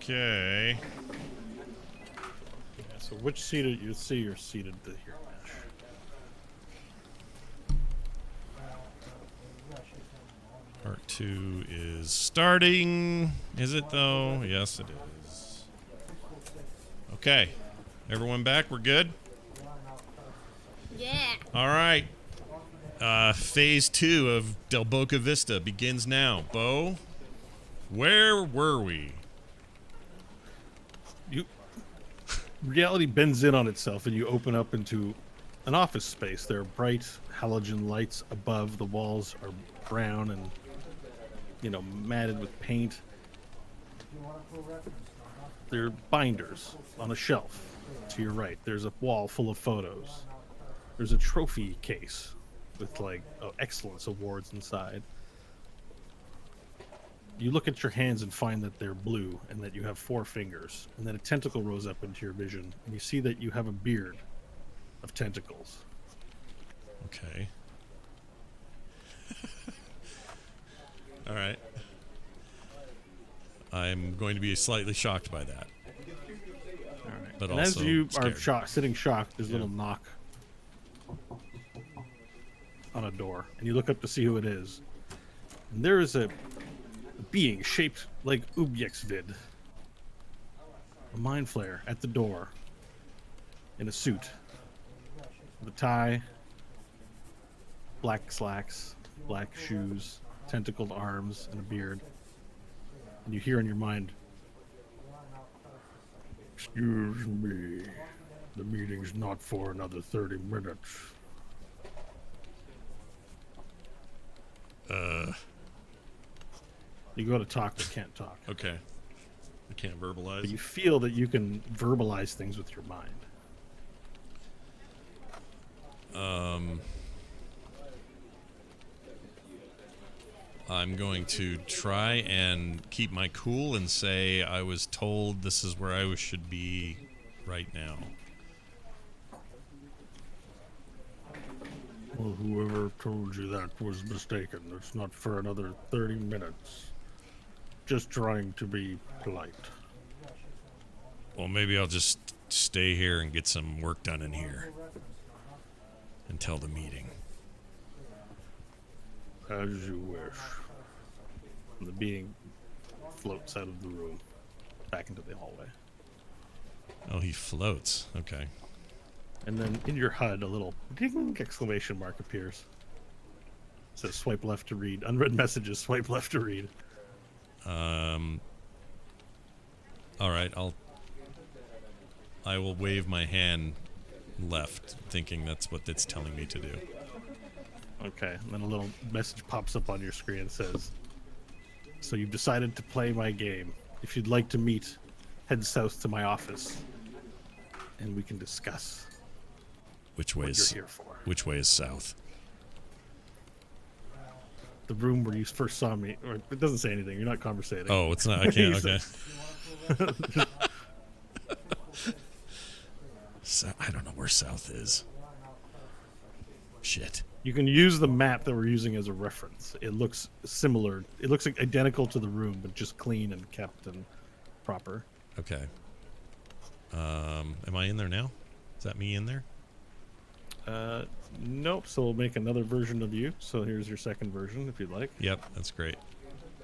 Okay. Yeah, so which seated you see you're seated to here, Nash. Part 2 is starting. Is it though? Yes, it is. Okay. Everyone back? We're good? Yeah. All right. Phase 2 of Del Boca Vista begins now. Bo, where were we? Reality bends in on itself and you open up into an office space. There are bright halogen lights above. The walls are brown and, matted with paint. There are binders on a shelf to your right. There's a wall full of photos. There's a trophy case with excellence awards inside. You look at your hands and find that they're blue and that you have 4 fingers, and then a tentacle rose up into your vision, and you see that you have a beard of tentacles. Okay. All right. I'm going to be slightly shocked by that. All right. But and also as you scared. are sitting shocked, there's a little knock on a door, and you look up to see who it is. And there is a being shaped like Ubyeksvid, a mind flayer at the door, in a suit, with a tie, black slacks, black shoes, tentacled arms, and a beard. And you hear in your mind, "Excuse me, the meeting's not for another 30 minutes. You go to talk, but can't talk. Okay. I can't verbalize. But you feel that you can verbalize things with your mind. I'm going to try and keep my cool and say I was told this is where I should be right now. Well, whoever told you that was mistaken. It's not for another 30 minutes. Just trying to be polite. Well, maybe I'll just stay here and get some work done in here until the meeting. As you wish. And the being floats out of the room, back into the hallway. Oh, he floats. Okay. And then in your HUD, a little ding exclamation mark appears. It says swipe left to read. Unread messages, swipe left to read. All right, I will wave my hand left, thinking that's what it's telling me to do. Okay, and then a little message pops up on your screen and says, "So you've decided to play my game. If you'd like to meet, head south to my office, and we can discuss Which way what is you're here for." Which way is south? The room where you first saw me. Or it doesn't say anything. You're not conversating. Oh, it's not. I can't. Okay. So, I don't know where south is. Shit. You can use the map that we're using as a reference. It looks similar. It looks like identical to the room, but just clean and kept and proper. Okay. Am I in there now? Is that me in there? Nope. So we'll make another version of you. So here's your second version, if you'd like. Yep, that's great.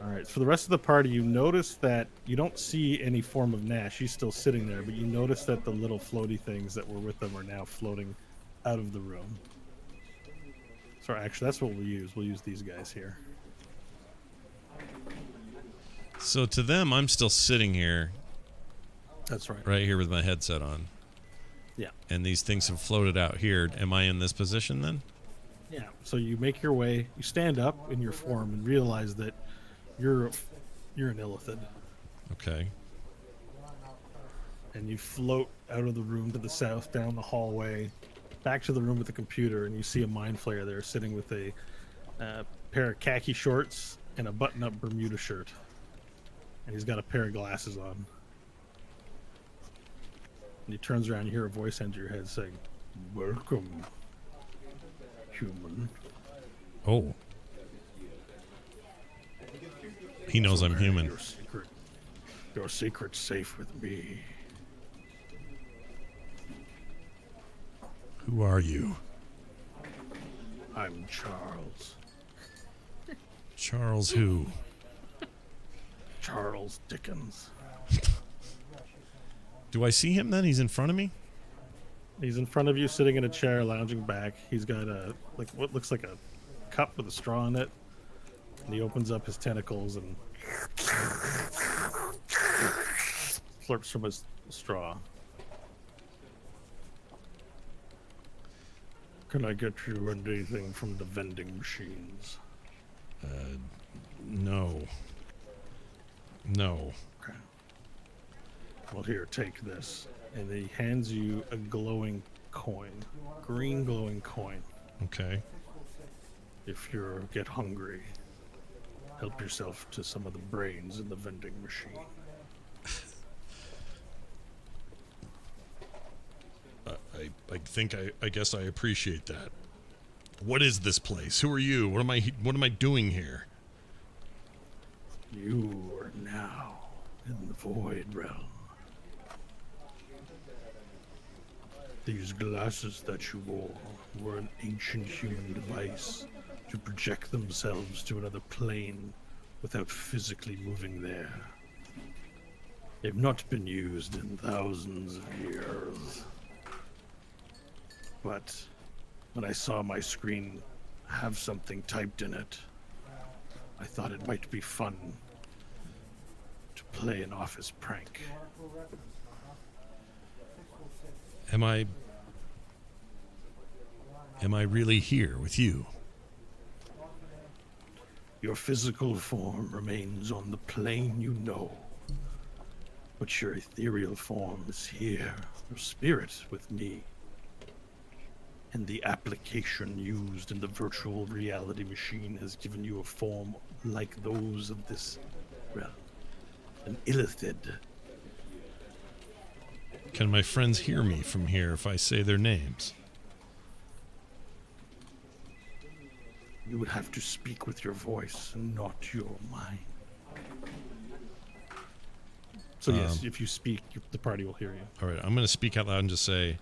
All right. For the rest of the party, you notice that you don't see any form of Nash. He's still sitting there, but you notice that the little floaty things that were with them are now floating out of the room. Sorry, actually, that's what we'll use. We'll use these guys here. So to them, I'm still sitting here, That's right. right here with my headset on. Yeah. And these things have floated out here. Am I in this position then? Yeah. So you make your way. You stand up in your form and realize that you're an illithid, Okay. and you float out of the room to the south, down the hallway, back to the room with the computer, and you see a mind flayer there sitting with a pair of khaki shorts and a button-up Bermuda shirt, and he's got a pair of glasses on. And he turns around, you hear a voice enter your head saying, "Welcome, human." Oh. He knows I'm human. Your secret. Your secret's safe with me. Who are you? I'm Charles. Charles who? Charles Dickens. Do I see him then? He's in front of me? He's in front of you, sitting in a chair, lounging back. He's got a what looks like a cup with a straw in it, and he opens up his tentacles and slurps from his straw. Can I get you anything from the vending machines? No. No. Okay. Well, here, take this. And he hands you a glowing coin. Green glowing coin. Okay. If you get hungry, help yourself to some of the brains in the vending machine. I guess I appreciate that. What is this place? Who are you? What am I doing here? You are now in the Void Realm. These glasses that you wore were an ancient human device to project themselves to another plane without physically moving there. They've not been used in thousands of years. But when I saw my screen have something typed in it, I thought it might be fun to play an office prank. Am I really here with you? Your physical form remains on the plane you know, but your ethereal form is here, your spirit with me. And the application used in the virtual reality machine has given you a form like those of this realm. An illithid. Can my friends hear me from here if I say their names? You would have to speak with your voice and not your mind. So yes, if you speak, the party will hear you. All right, I'm going to speak out loud and just say,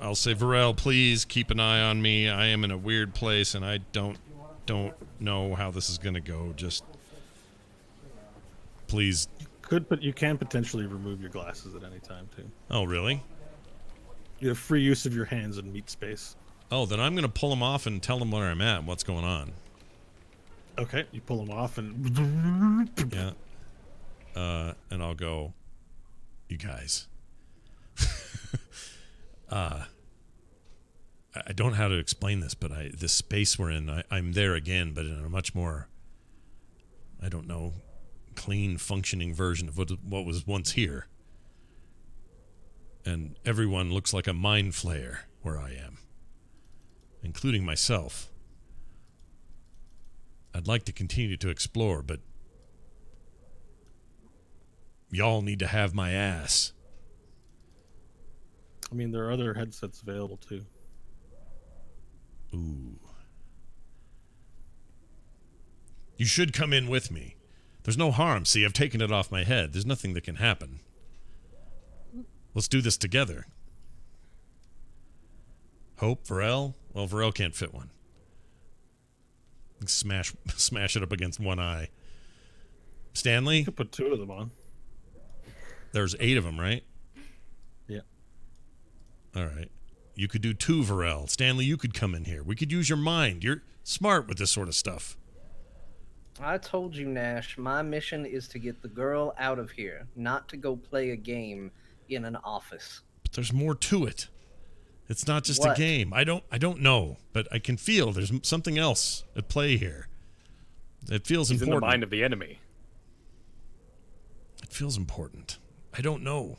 I'll say, Varel, please keep an eye on me. I am in a weird place, and I don't know how this is going to go. Just please. But you can potentially remove your glasses at any time too. Oh, really? You have free use of your hands in meat space. Oh, then I'm going to pull them off and tell them where I'm at and what's going on. Okay, you pull them off and Yeah. And I'll go, you guys. I don't know how to explain this, but the space we're in, I'm there again, but in a much more, I don't know, clean, functioning version of what was once here. And everyone looks like a mind flayer where I am, including myself. I'd like to continue to explore, but y'all need to have my ass. I mean, there are other headsets available too. Ooh. You should come in with me. There's no harm. See, I've taken it off my head. There's nothing that can happen. Let's do this together. Hope, Varel? Well, Varel can't fit one. Smash it up against one eye. Stanley? You could put two of them on. There's 8 of them, right? Yeah. All right. You could do 2, Varel. Stanley, you could come in here. We could use your mind. You're smart with this sort of stuff. I told you, Nash, my mission is to get the girl out of here, not to go play a game in an office. But there's more to it. It's not just What? a game. I don't know, but I can feel there's something else at play here. It feels He's important. in the mind of the enemy. It feels important. I don't know.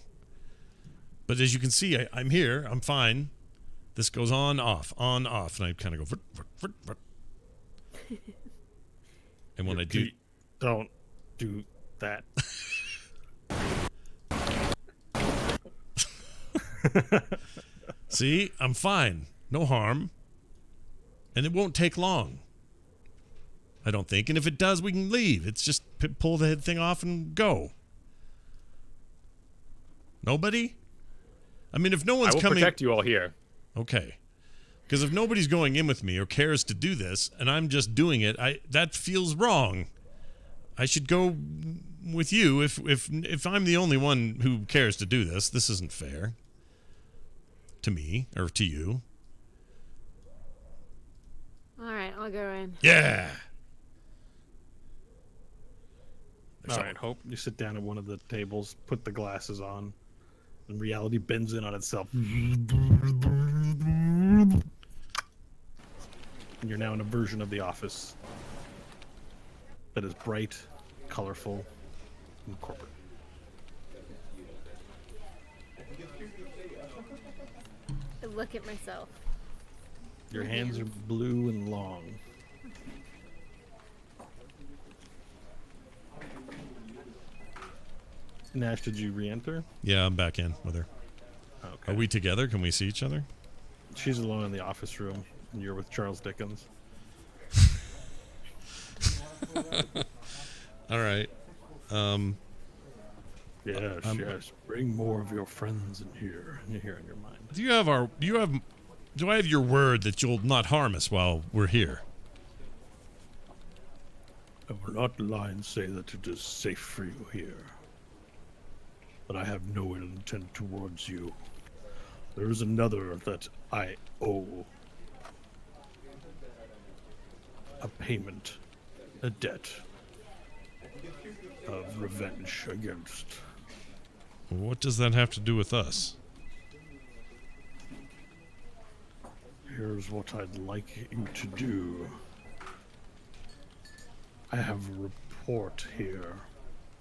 But as you can see, I'm here. I'm fine. This goes on, off, and I kind of go. Vrt, vrt, vrt, vrt. And when I do, Don't do that. see, I'm fine. No harm. And it won't take long. I don't think. And if it does, we can leave. It's just pull the thing off and go. Nobody? I mean, if no one's I will coming... protect you all here. Okay. Because if nobody's going in with me or cares to do this, and I'm just doing it, that feels wrong. I should go with you if I'm the only one who cares to do this. This isn't fair. To me, or to you. Alright, I'll go in. Yeah! All right, Hope. You sit down at one of the tables, put the glasses on, and reality bends in on itself. And you're now in a version of the office that is bright, colorful, and corporate. I look at myself. Your hands are blue and long. Nash, did you re-enter? Yeah, I'm back in with her. Okay. Are we together? Can we see each other? She's alone in the office room, and you're with Charles Dickens. All right. Yes, yes. Bring more of your friends in here. And you hear in your mind. Do I have your word that you'll not harm us while we're here? I will not lie and say that it is safe for you here. But I have no ill intent towards you. There is another that I owe. A payment, a debt of revenge against. What does that have to do with us? Here's what I'd like you to do. I have a report here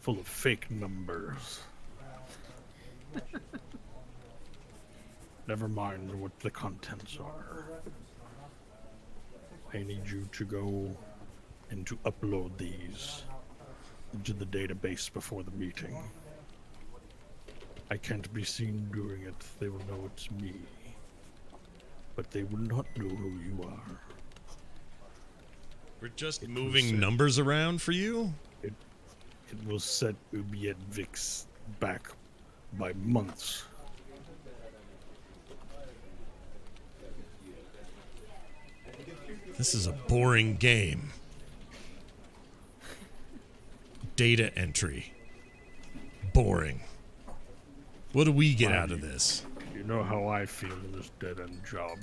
full of fake numbers. Never mind what the contents are. I need you to go and to upload these into the database before the meeting. I can't be seen doing it. They will know it's me. But they will not know who you are. We're just moving numbers around for you? It will set Ubiedvix back by months. This is a boring game. Data entry. Boring. What do we get out of this? You know how I feel in this dead-end job.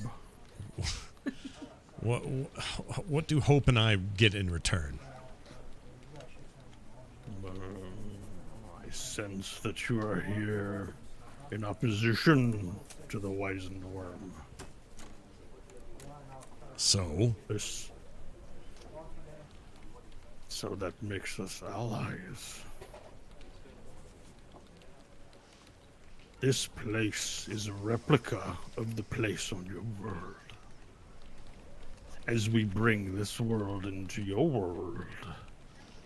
What do Hope and I get in return? I sense that you are here in opposition to the wizened worm. So that makes us allies. This place is a replica of the place on your world. As we bring this world into your world,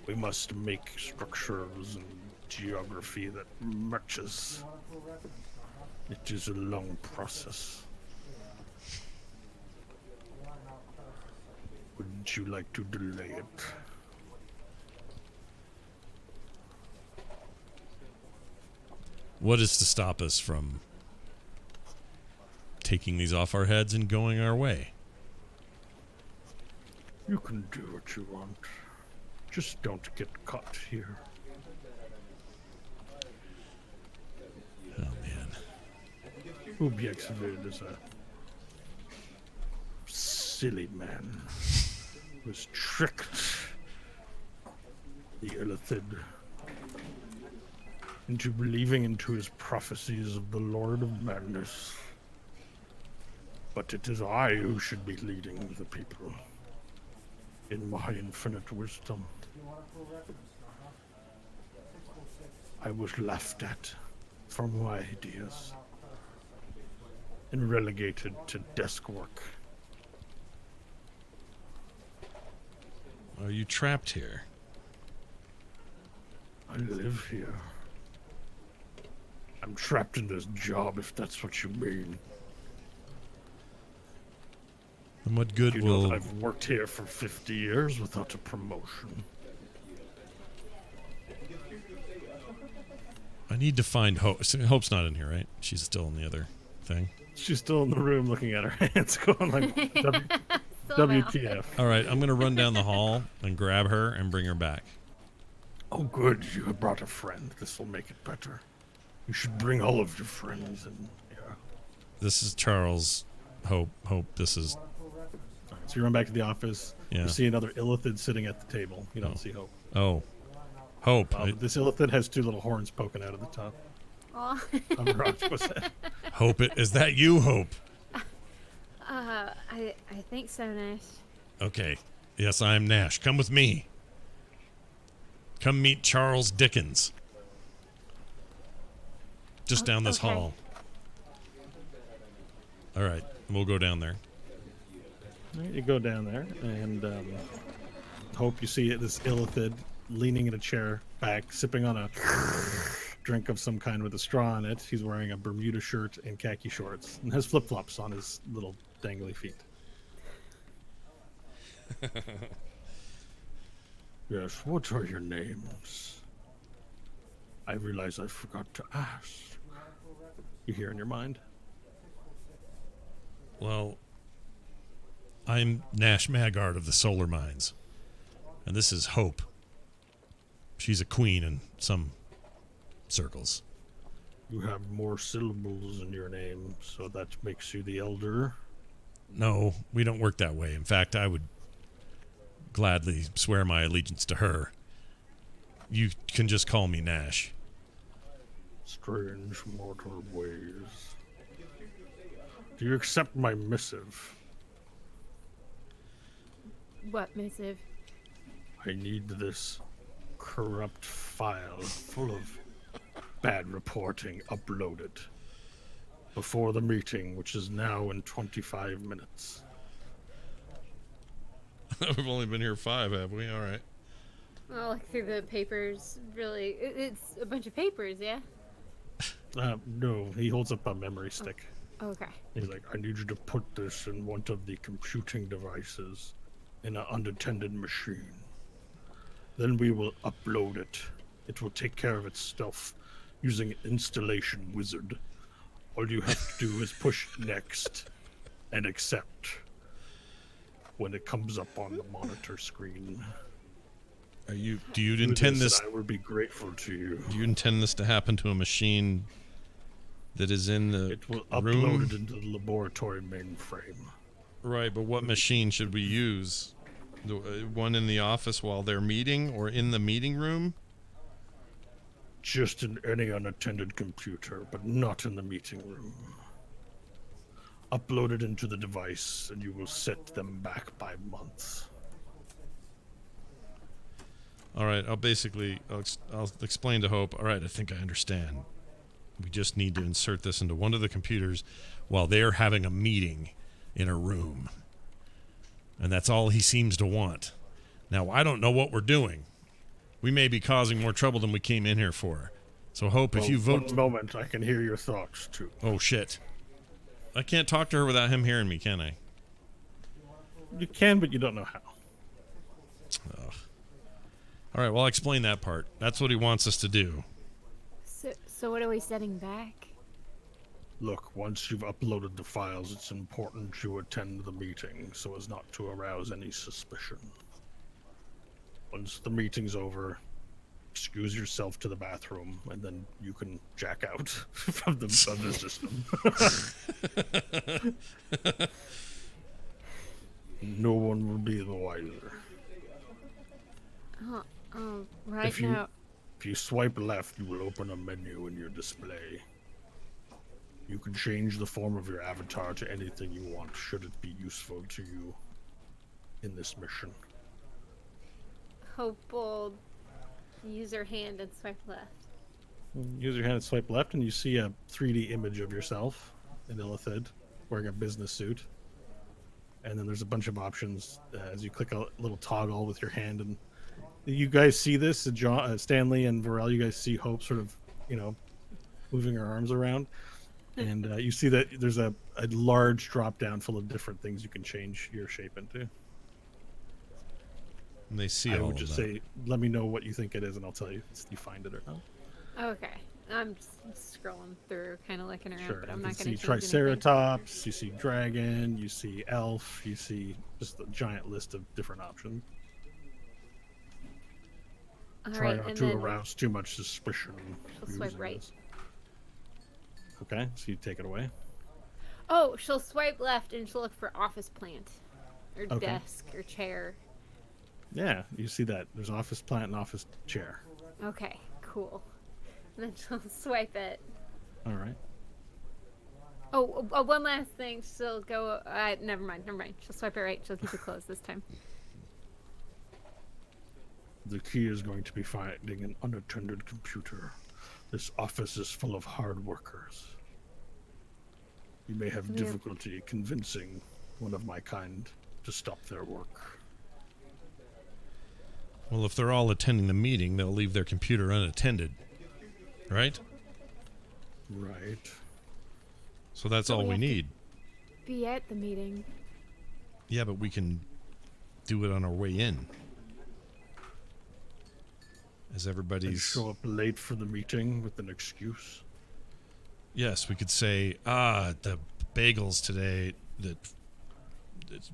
we must make structures and geography that matches. It is a long process. Wouldn't you like to delay it? what is to stop us from taking these off our heads and going our way? You can do what you want. Just don't get caught here. Oh, man. Ubiexvid is a silly man who has tricked the Illithid into believing into his prophecies of the Lord of Madness. But it is I who should be leading the people in my infinite wisdom. I was laughed at for my ideas and relegated to desk work. Are you trapped here? I live here. I'm trapped in this job, if that's what you mean. And what good You know will... that I've worked here for 50 years without a promotion. I need to find Hope. Hope's not in here, right? She's still in the other thing. She's still in the room looking at her hands going like, Somehow. WTF. All right, I'm going to run down the hall and grab her and bring her back. Oh, good. You have brought a friend. This will make it better. You should bring all of your friends and, yeah. This is Charles. Hope, this is... So you run back to the office. Yeah. You see another illithid sitting at the table. You don't see Hope. Oh. Hope. This illithid has two little horns poking out of the top Aw. of her octopus head. Hope, is that you, Hope? I think so, Nash. Okay. Yes, I am Nash. Come with me. Come meet Charles Dickens. Just down this okay. hall. All right, we'll go down there. All right, you go down there, and Hope, you see this illithid leaning in a chair back, sipping on a drink of some kind with a straw in it. He's wearing a Bermuda shirt and khaki shorts, and has flip-flops on his little dangly feet. Yes, what are your names? I realize I forgot to ask. You hear in your mind? Well, I'm Nash Maggard of the Solar Mines. And this is Hope. She's a queen in some circles. You have more syllables in your name, so that makes you the elder. No, we don't work that way. In fact, I would gladly swear my allegiance to her. You can just call me Nash. Strange mortal ways. Do you accept my missive? What missive? I need this corrupt file full of bad reporting uploaded before the meeting, which is now in 25 minutes. We've only been here 5, have we? All right. I'll look through the papers. Really, it's a bunch of papers, yeah? No, he holds up a memory stick. Okay. He's like, I need you to put this in one of the computing devices in an unattended machine. Then we will upload it. It will take care of itself using an installation wizard. All you have to do is push next and accept when it comes up on the monitor screen. Do you Do intend this this? and I would be grateful to you. Do you intend this to happen to a machine that is in the It will room? upload it into the laboratory mainframe. Right, but what machine should we use? The one in the office while they're meeting, or in the meeting room? Just in any unattended computer, but not in the meeting room. Upload it into the device, and you will set them back by months. All right, I'll explain to Hope. All right, I think I understand. We just need to insert this into one of the computers while they're having a meeting in a room. And that's all he seems to want. Now, I don't know what we're doing. We may be causing more trouble than we came in here for. So, Hope, if you vote... One moment, I can hear your thoughts, too. Oh, shit. I can't talk to her without him hearing me, can I? You can, but you don't know how. Ugh. All right, well, I'll explain that part. That's what he wants us to do. So what are we setting back? Look, once you've uploaded the files, it's important you attend the meeting so as not to arouse any suspicion. Once the meeting's over, excuse yourself to the bathroom, and then you can jack out of the system. No one will be the wiser. Right If now. you swipe left, you will open a menu in your display. You can change the form of your avatar to anything you want, should it be useful to you in this mission. Hope will use her hand and swipe left. Use your hand and swipe left, and you see a 3D image of yourself in Illithid wearing a business suit. And then there's a bunch of options as you click a little toggle with your hand. And you guys see this, Stanley and Varel, you guys see Hope sort of, moving her arms around. And you see that there's a large drop down full of different things you can change your shape into. And they see I all would of just that. say, let me know what you think it is, and I'll tell you if you find it or not. Okay. I'm just scrolling through, kind of looking around, Sure. but I'm You not can going see to change anything. Triceratops, you see dragon, you see elf, you see just a giant list of different options. All Try right, not and to then arouse too much suspicion. she'll swipe using right. this. Okay, so you take it away. Oh, she'll swipe left and she'll look for office plant, or Okay. desk, or chair. Yeah, you see that. There's office plant and office chair. Okay, cool. And then she'll swipe it. All right. Oh, one last thing. She'll go. Never mind. She'll swipe it right. She'll keep it closed this time. The key is going to be finding an unattended computer. This office is full of hard workers. You may have Yeah. difficulty convincing one of my kind to stop their work. Well, if they're all attending the meeting, they'll leave their computer unattended. Right? Right. So that's So all we we have to- need. Be at the meeting. Yeah, but we can do it on our way in. As And everybody's... show up late for the meeting with an excuse. Yes, we could say, the bagels today that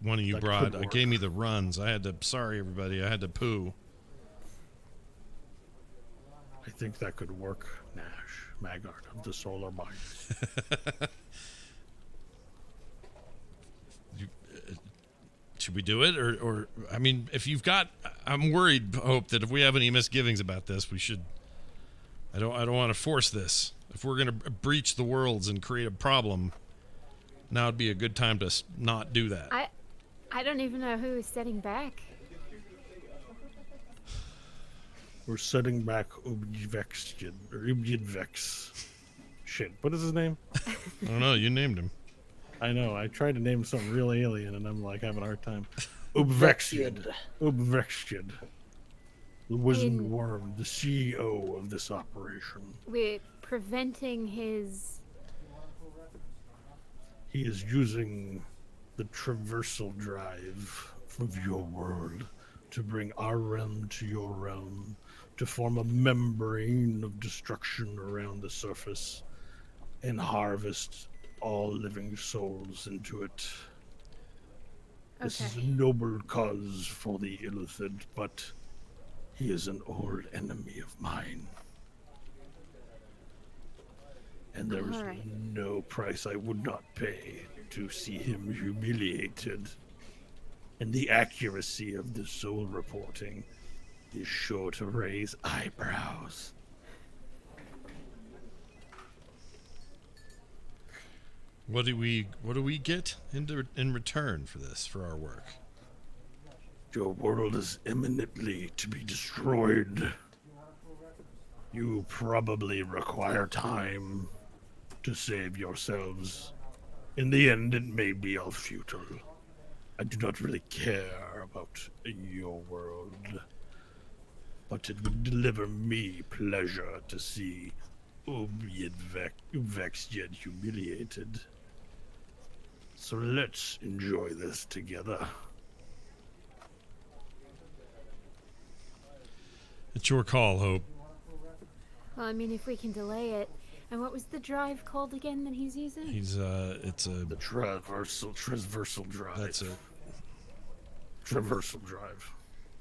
one of you That brought could work. gave me the runs. Sorry, everybody, I had to poo. I think that could work, Nash, Maggard of the Solar Mind. Should we do it? Or I mean, if you've got... I'm worried, Hope, that if we have any misgivings about this, we should... I don't want to force this. If we're going to breach the worlds and create a problem, now would be a good time to not do that. I don't even know who is setting back. We're setting back Ubjidvex. Shit, what is his name? I don't know. You named him. I know, I tried to name something real alien and I'm like having a hard time. Ubvexid. Ubvexid. The Wizened In- Worm, the CEO of this operation. We're preventing his. He is using the traversal drive of your world to bring our realm to your realm, to form a membrane of destruction around the surface and harvest all living souls into it. This is a Okay. noble cause for the Illithid, but he is an old enemy of mine. And there is Alright. no price I would not pay to see him humiliated. And the accuracy of the soul reporting is sure to raise eyebrows. What do we get in return for this, for our work? Your world is imminently to be destroyed. You probably require time to save yourselves. In the end, it may be all futile. I do not really care about your world. But it would deliver me pleasure to see Ubvexjed humiliated. So let's enjoy this together. It's your call, Hope. Well, I mean, if we can delay it. And what was the drive called again that he's using? It's a... The transversal drive. That's it. Traversal drive.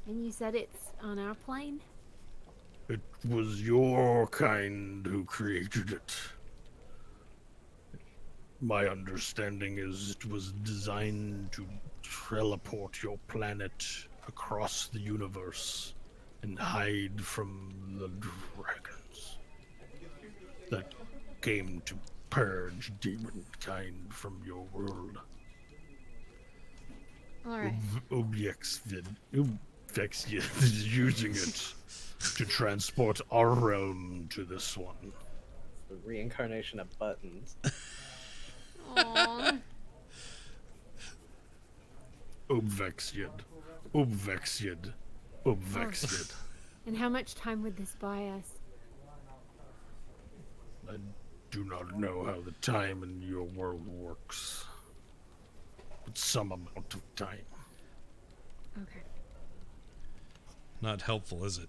And you said it's on our plane? It was your kind who created it. My understanding is it was designed to teleport your planet across the universe and hide from the dragons that came to purge demonkind from your world. Alright. Ubvexjed is using it to transport our realm to this one. The reincarnation of buttons. Aww. Ubvexjed. Ubvexjed. And how much time would this buy us? do not know how the time in your world works, but some amount of time. Okay. Not helpful, is it?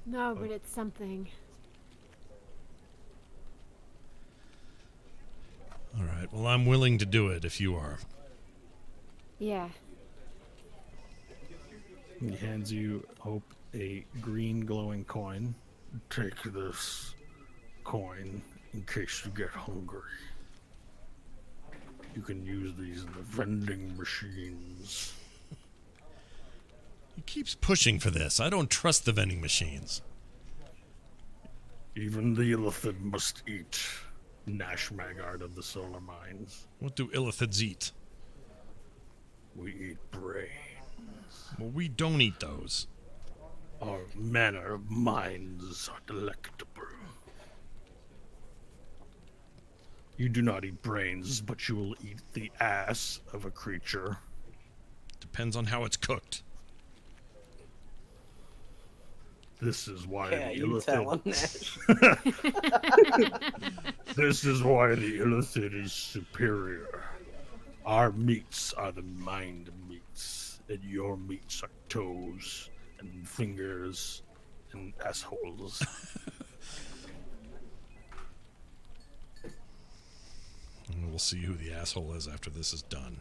No, but it's something. All right. Well, I'm willing to do it if you are. Yeah. He hands you, Hope, a green glowing coin. Take this coin in case you get hungry. You can use these in the vending machines. He keeps pushing for this. I don't trust the vending machines. Even the illithid must eat. Nash Maggard of the Solar Mines. What do illithids eat? We eat brain. Well, we don't eat those. Our manner of minds are delectable. You do not eat brains, but you will eat the ass of a creature. Depends on how it's cooked. This is why Yeah, the you tell him, illithid. Nash. This is why the illithid is superior. Our meats are the mind meats, and your meats are toes and fingers and assholes. And we'll see who the asshole is after this is done.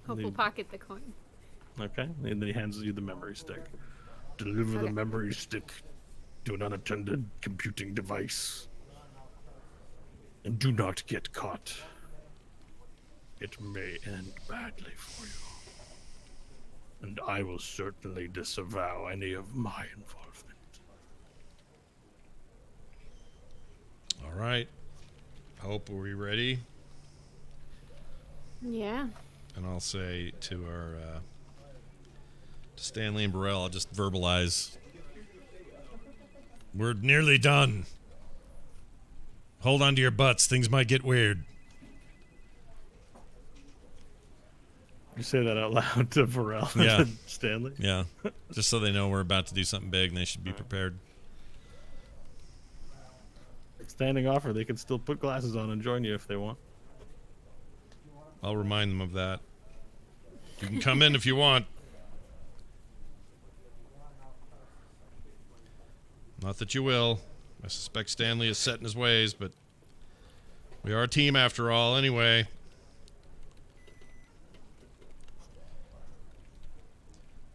Hope will pocket the coin. Okay, and then he hands you the memory stick. Deliver the Okay. memory stick to an unattended computing device. And do not get caught. It may end badly for you. And I will certainly disavow any of my involvement. All right. Hope, are we ready? Yeah. And I'll say to our to Stanley and Burrell, I'll just verbalize. We're nearly done. Hold on to your butts. Things might get weird. You say that out loud to Varel Yeah. and Stanley? Yeah. Just so they know we're about to do something big and they should be prepared. Standing offer, they can still put glasses on and join you if they want. I'll remind them of that. You can come in if you want. Not that you will. I suspect Stanley is set in his ways, but we are a team after all, anyway.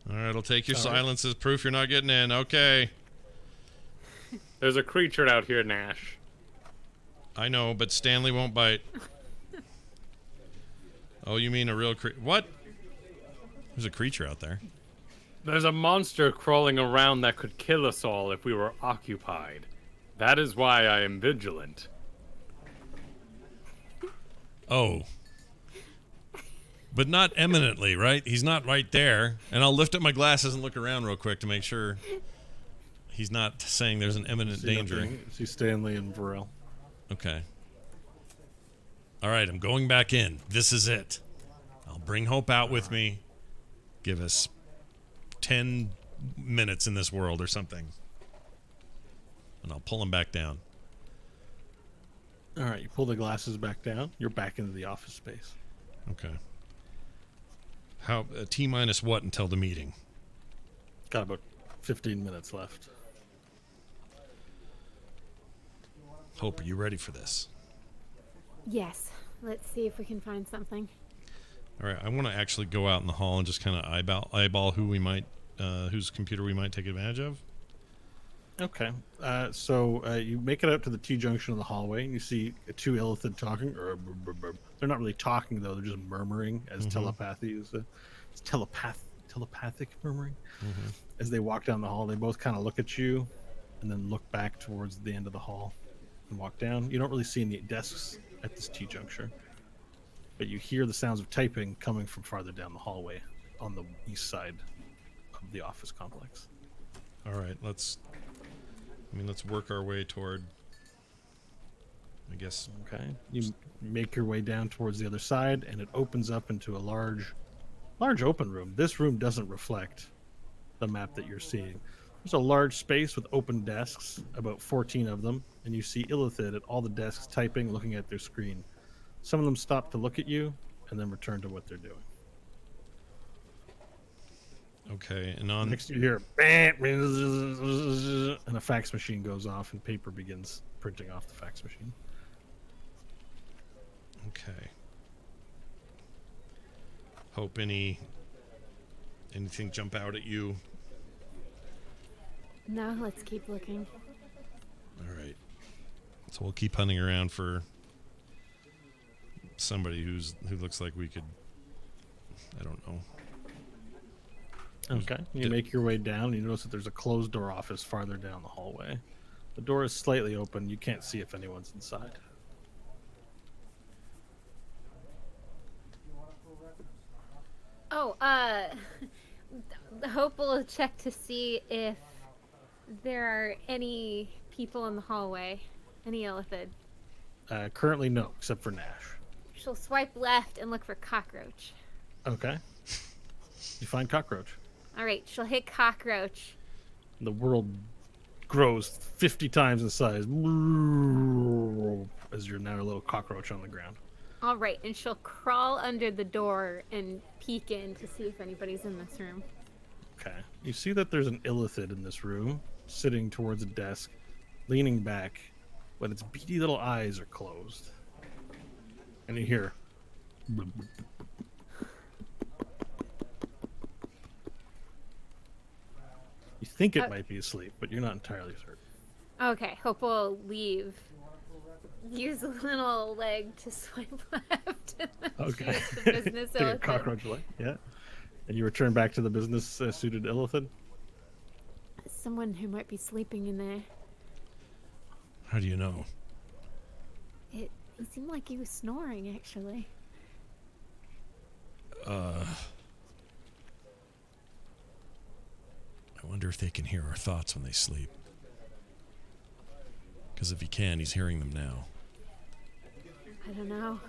All right, I'll take your All right. silence as proof you're not getting in. Okay. There's a creature out here, Nash. I know, but Stanley won't bite. Oh, you mean a real what? There's a creature out there. There's a monster crawling around that could kill us all if we were occupied. That is why I am vigilant. Oh. But not eminently, right? He's not right there. And I'll lift up my glasses and look around real quick to make sure he's not saying there's an imminent danger. See Stanley and Varel. Okay. All right, I'm going back in. This is it. I'll bring Hope out with me. Give us 10 minutes in this world or something. And I'll pull him back down. All right, you pull the glasses back down. You're back into the office space. Okay. How T minus what until the meeting? Got about 15 minutes left. Hope, are you ready for this? Yes. Let's see if we can find something. All right, I want to actually go out in the hall and just kind of eyeball who we might, whose computer we might take advantage of. Okay, so you make it out to the T-junction of the hallway, and you see two illithid talking. They're not really talking, though. They're just murmuring, as telepathy is. It's telepathic murmuring. As they walk down the hall, they both kind of look at you, and then look back towards the end of the hall and walk down. You don't really see any desks at this T-juncture, but you hear the sounds of typing coming from farther down the hallway on the east side of the office complex. All right, let's work our way toward, I guess. Okay. You make your way down towards the other side, and it opens up into a large open room. This room doesn't reflect the map that you're seeing. There's a large space with open desks, about 14 of them, and you see Illithid at all the desks typing, looking at their screen. Some of them stop to look at you and then return to what they're doing. Okay, and on Next you hear "Bam," and a fax machine goes off and paper begins printing off the fax machine. okay. Hope anything jump out at you. No, let's keep looking. All right. So we'll keep hunting around for somebody who looks like we could. I don't know. Okay. You make your way down. You notice that there's a closed door office farther down the hallway. The door is slightly open. You can't see if anyone's inside. Oh, Hope will check to see if there are any people in the hallway. Any Illithid. Currently, no, except for Nash. She'll swipe left and look for cockroach. Okay. You find cockroach. All right, she'll hit cockroach. The world grows 50 times in size as you're now a little cockroach on the ground. All right, and she'll crawl under the door and peek in to see if anybody's in this room. Okay. You see that there's an Illithid in this room, sitting towards a desk, leaning back, but its beady little eyes are closed. And you hear... You think it might be asleep, but you're not entirely certain. Okay, Hope will leave. Use a little leg to swipe left. And then Okay. choose the business Take a Illithid. cockroach leg. Yeah. And you return back to the business-suited Illithid? Someone who might be sleeping in there. How do you know? He seemed like he was snoring, actually. I wonder if they can hear our thoughts when they sleep. Because if he can, he's hearing them now. I don't know.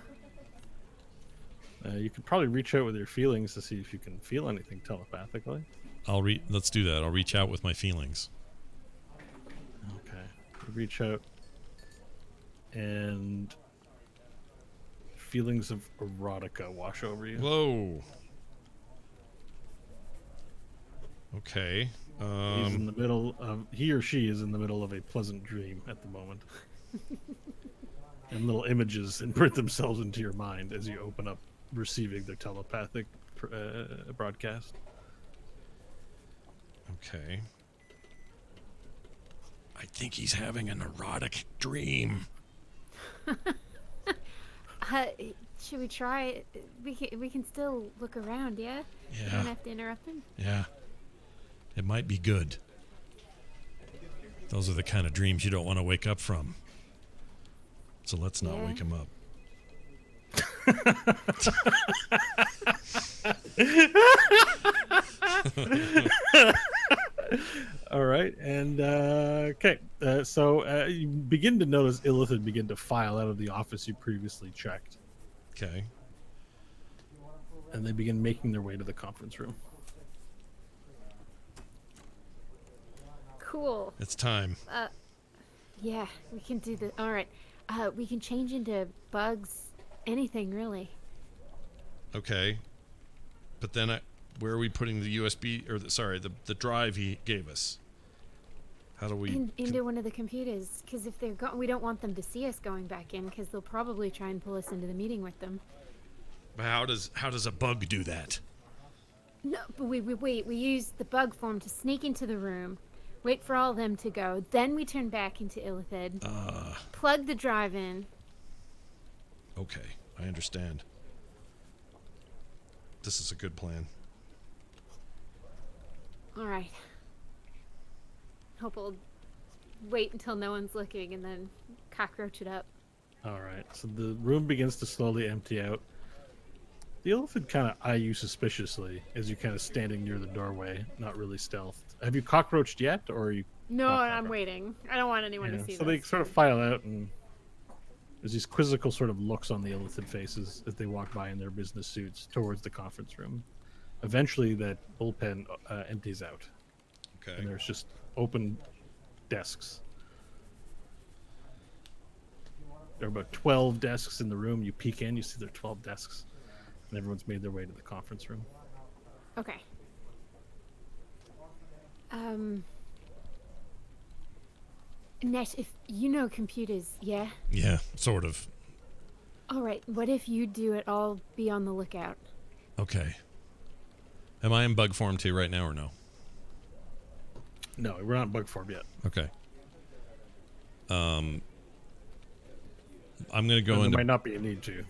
You could probably reach out with your feelings to see if you can feel anything telepathically. Let's do that. I'll reach out with my feelings. Okay. You reach out, and feelings of erotica wash over you. Whoa. Okay. He's in the middle of, he or she is in the middle of a pleasant dream at the moment. And little images imprint themselves into your mind as you open up receiving their telepathic broadcast. Okay. I think he's having an erotic dream. Should we try? We can still look around, yeah? We Yeah. don't have to interrupt him. Yeah. It might be good. Those are the kind of dreams you don't want to wake up from. So let's not Yeah. wake him up. All right, and okay, so you begin to notice Illithid begin to file out of the office you previously checked, Okay. and they begin making their way to the conference room. Cool. It's time. Yeah, we can do the. All right. We can change into bugs. Anything really. Okay. But then where are we putting the USB or the drive he gave us? How do we Into one of the computers, because if they're gone, we don't want them to see us going back in, because they'll probably try and pull us into the meeting with them. how does a bug do that? No, but we use the bug form to sneak into the room, wait for all of them to go, then we turn back into Illithid, plug the drive in. Okay, I understand. This is a good plan. All right. Hope we'll wait until no one's looking and then cockroach it up. All right, so the room begins to slowly empty out. The Illithid kind of eye you suspiciously as you're kind of standing near the doorway, not really stealthed. Have you cockroached yet, or are you? No, not I'm cockroached? waiting. I don't want anyone Yeah, to see so this. they sort of file out, and there's these quizzical sort of looks on the Illithid faces as they walk by in their business suits towards the conference room. Eventually, that bullpen empties out, Okay. and there's just open desks. There are about 12 desks in the room. You peek in, you see there are 12 desks, and everyone's made their way to the conference room. Okay. Nesh, if you know computers, yeah? Yeah, sort of. All right, what if you do it? I'll be on the lookout. Okay. Am I in bug form too right now or no? No, we're not in bug form yet. Okay. I'm gonna go There into might not be a need to.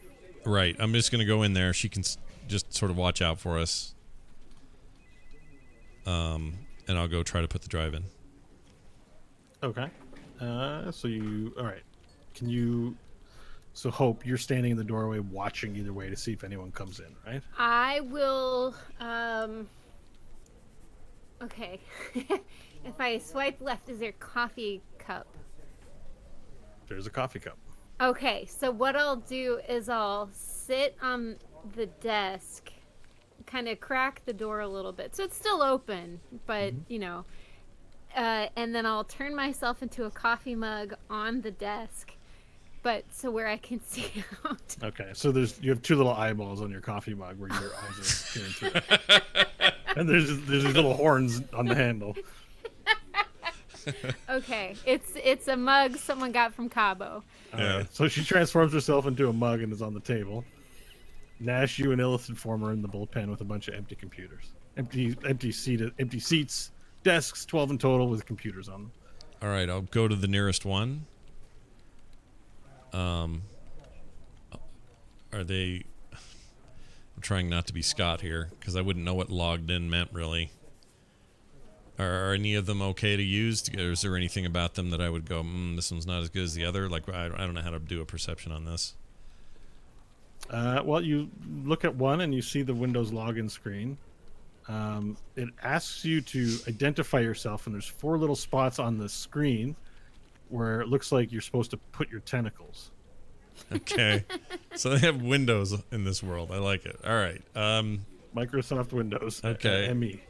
right. I'm just gonna go in there. She can just sort of watch out for us. And I'll go try to put the drive in. Okay. So you all right? Can you? So Hope, you're standing in the doorway, watching either way to see if anyone comes in, right? I will, okay. If I swipe left, is there a coffee cup? There's a coffee cup. Okay, so what I'll do is I'll sit on the desk, kind of crack the door a little bit. So it's still open, but, you know, and then I'll turn myself into a coffee mug on the desk, but so where I can see out. Okay, so you have two little eyeballs on your coffee mug where your eyes are peering through it. And there's these little horns on the handle. Okay, it's a mug someone got from Cabo. Yeah. Right, so she transforms herself into a mug and is on the table. Nash, you and Illithid form are in the bullpen with a bunch of empty computers. Empty seats, desks, 12 in total with computers on them. All right, I'll go to the nearest one. Are they... I'm trying not to be Scott here, because I wouldn't know what logged in meant, really. Are any of them okay to use? Or is there anything about them that I would go, this one's not as good as the other? Like, I don't know how to do a perception on this. Well, you look at one and you see the Windows login screen. It asks you to identify yourself, and there's 4 little spots on the screen where it looks like you're supposed to put your tentacles. Okay. So they have windows in this world. I like it. All right. Microsoft Windows. Okay. ME.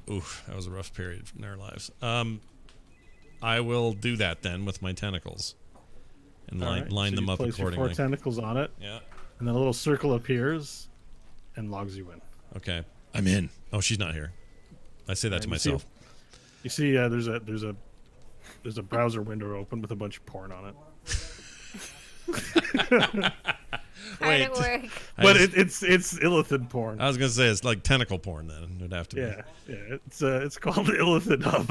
Oof, that was a rough period in their lives. I will do that then with my tentacles. And line so them you up place accordingly. Your 4 tentacles on it. Yeah. And then a little circle appears and logs you in. Okay. I'm in. Oh, she's not here. I say that to myself. You see, there's a browser window open with a bunch of porn on it. Hard at work. But it's Illithid porn. I was gonna say it's like tentacle porn. Then it'd have to be. Yeah. It's called Illithid Hub.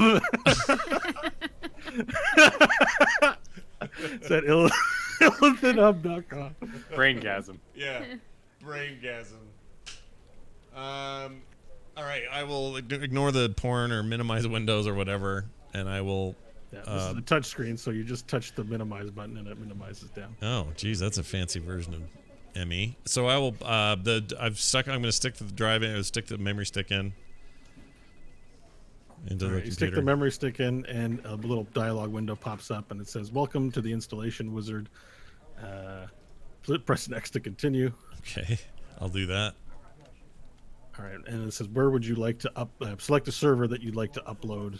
It's at illithidhub.com. Braingasm. Yeah. Braingasm. All right. I will ignore the porn or minimize windows or whatever, and I will. Yeah, this is the touch screen, so you just touch the minimize button and it minimizes down. Oh, geez, that's a fancy version of ME. So I will. I'm going to stick to the drive in. Stick the memory stick in. Into the computer. You stick the memory stick in, and a little dialog window pops up, and it says, "Welcome to the installation wizard. Press next to continue." Okay, I'll do that. All right, and it says, "Where would you like to select a server that you'd like to upload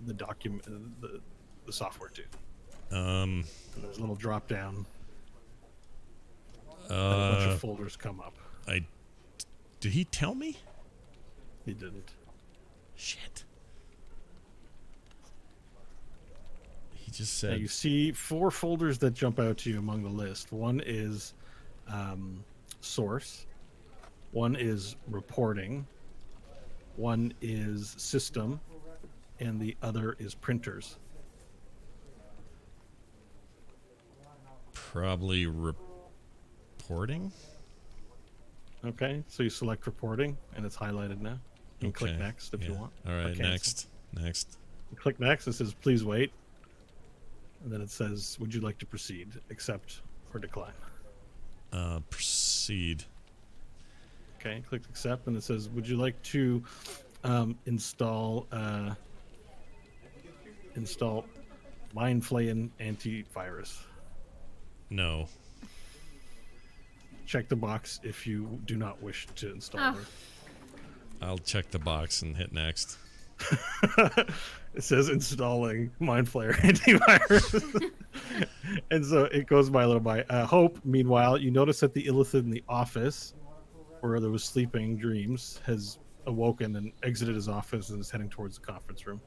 the document, the software to?" And there's a little drop down. And a bunch of folders come up. Did he tell me? He didn't. Shit. He just Now said. you see 4 folders that jump out to you among the list. One is source. One is reporting. One is system. And the other is printers. Probably reporting. Okay, so you select reporting, and it's highlighted now. You can click next if you want. All or right, cancel. next. You click next. It says, "Please wait." And then it says, "Would you like to proceed, accept, or decline?" Proceed. Okay, click accept, and it says, "Would you like to install Mindflayer antivirus?" No. Check the box if you do not wish to install Oh. it. I'll check the box and hit next. It says installing Mind Flayer antivirus. And so it goes by little by. Hope, meanwhile, you notice that the illithid in the office, where there was sleeping dreams, has awoken and exited his office and is heading towards the conference room.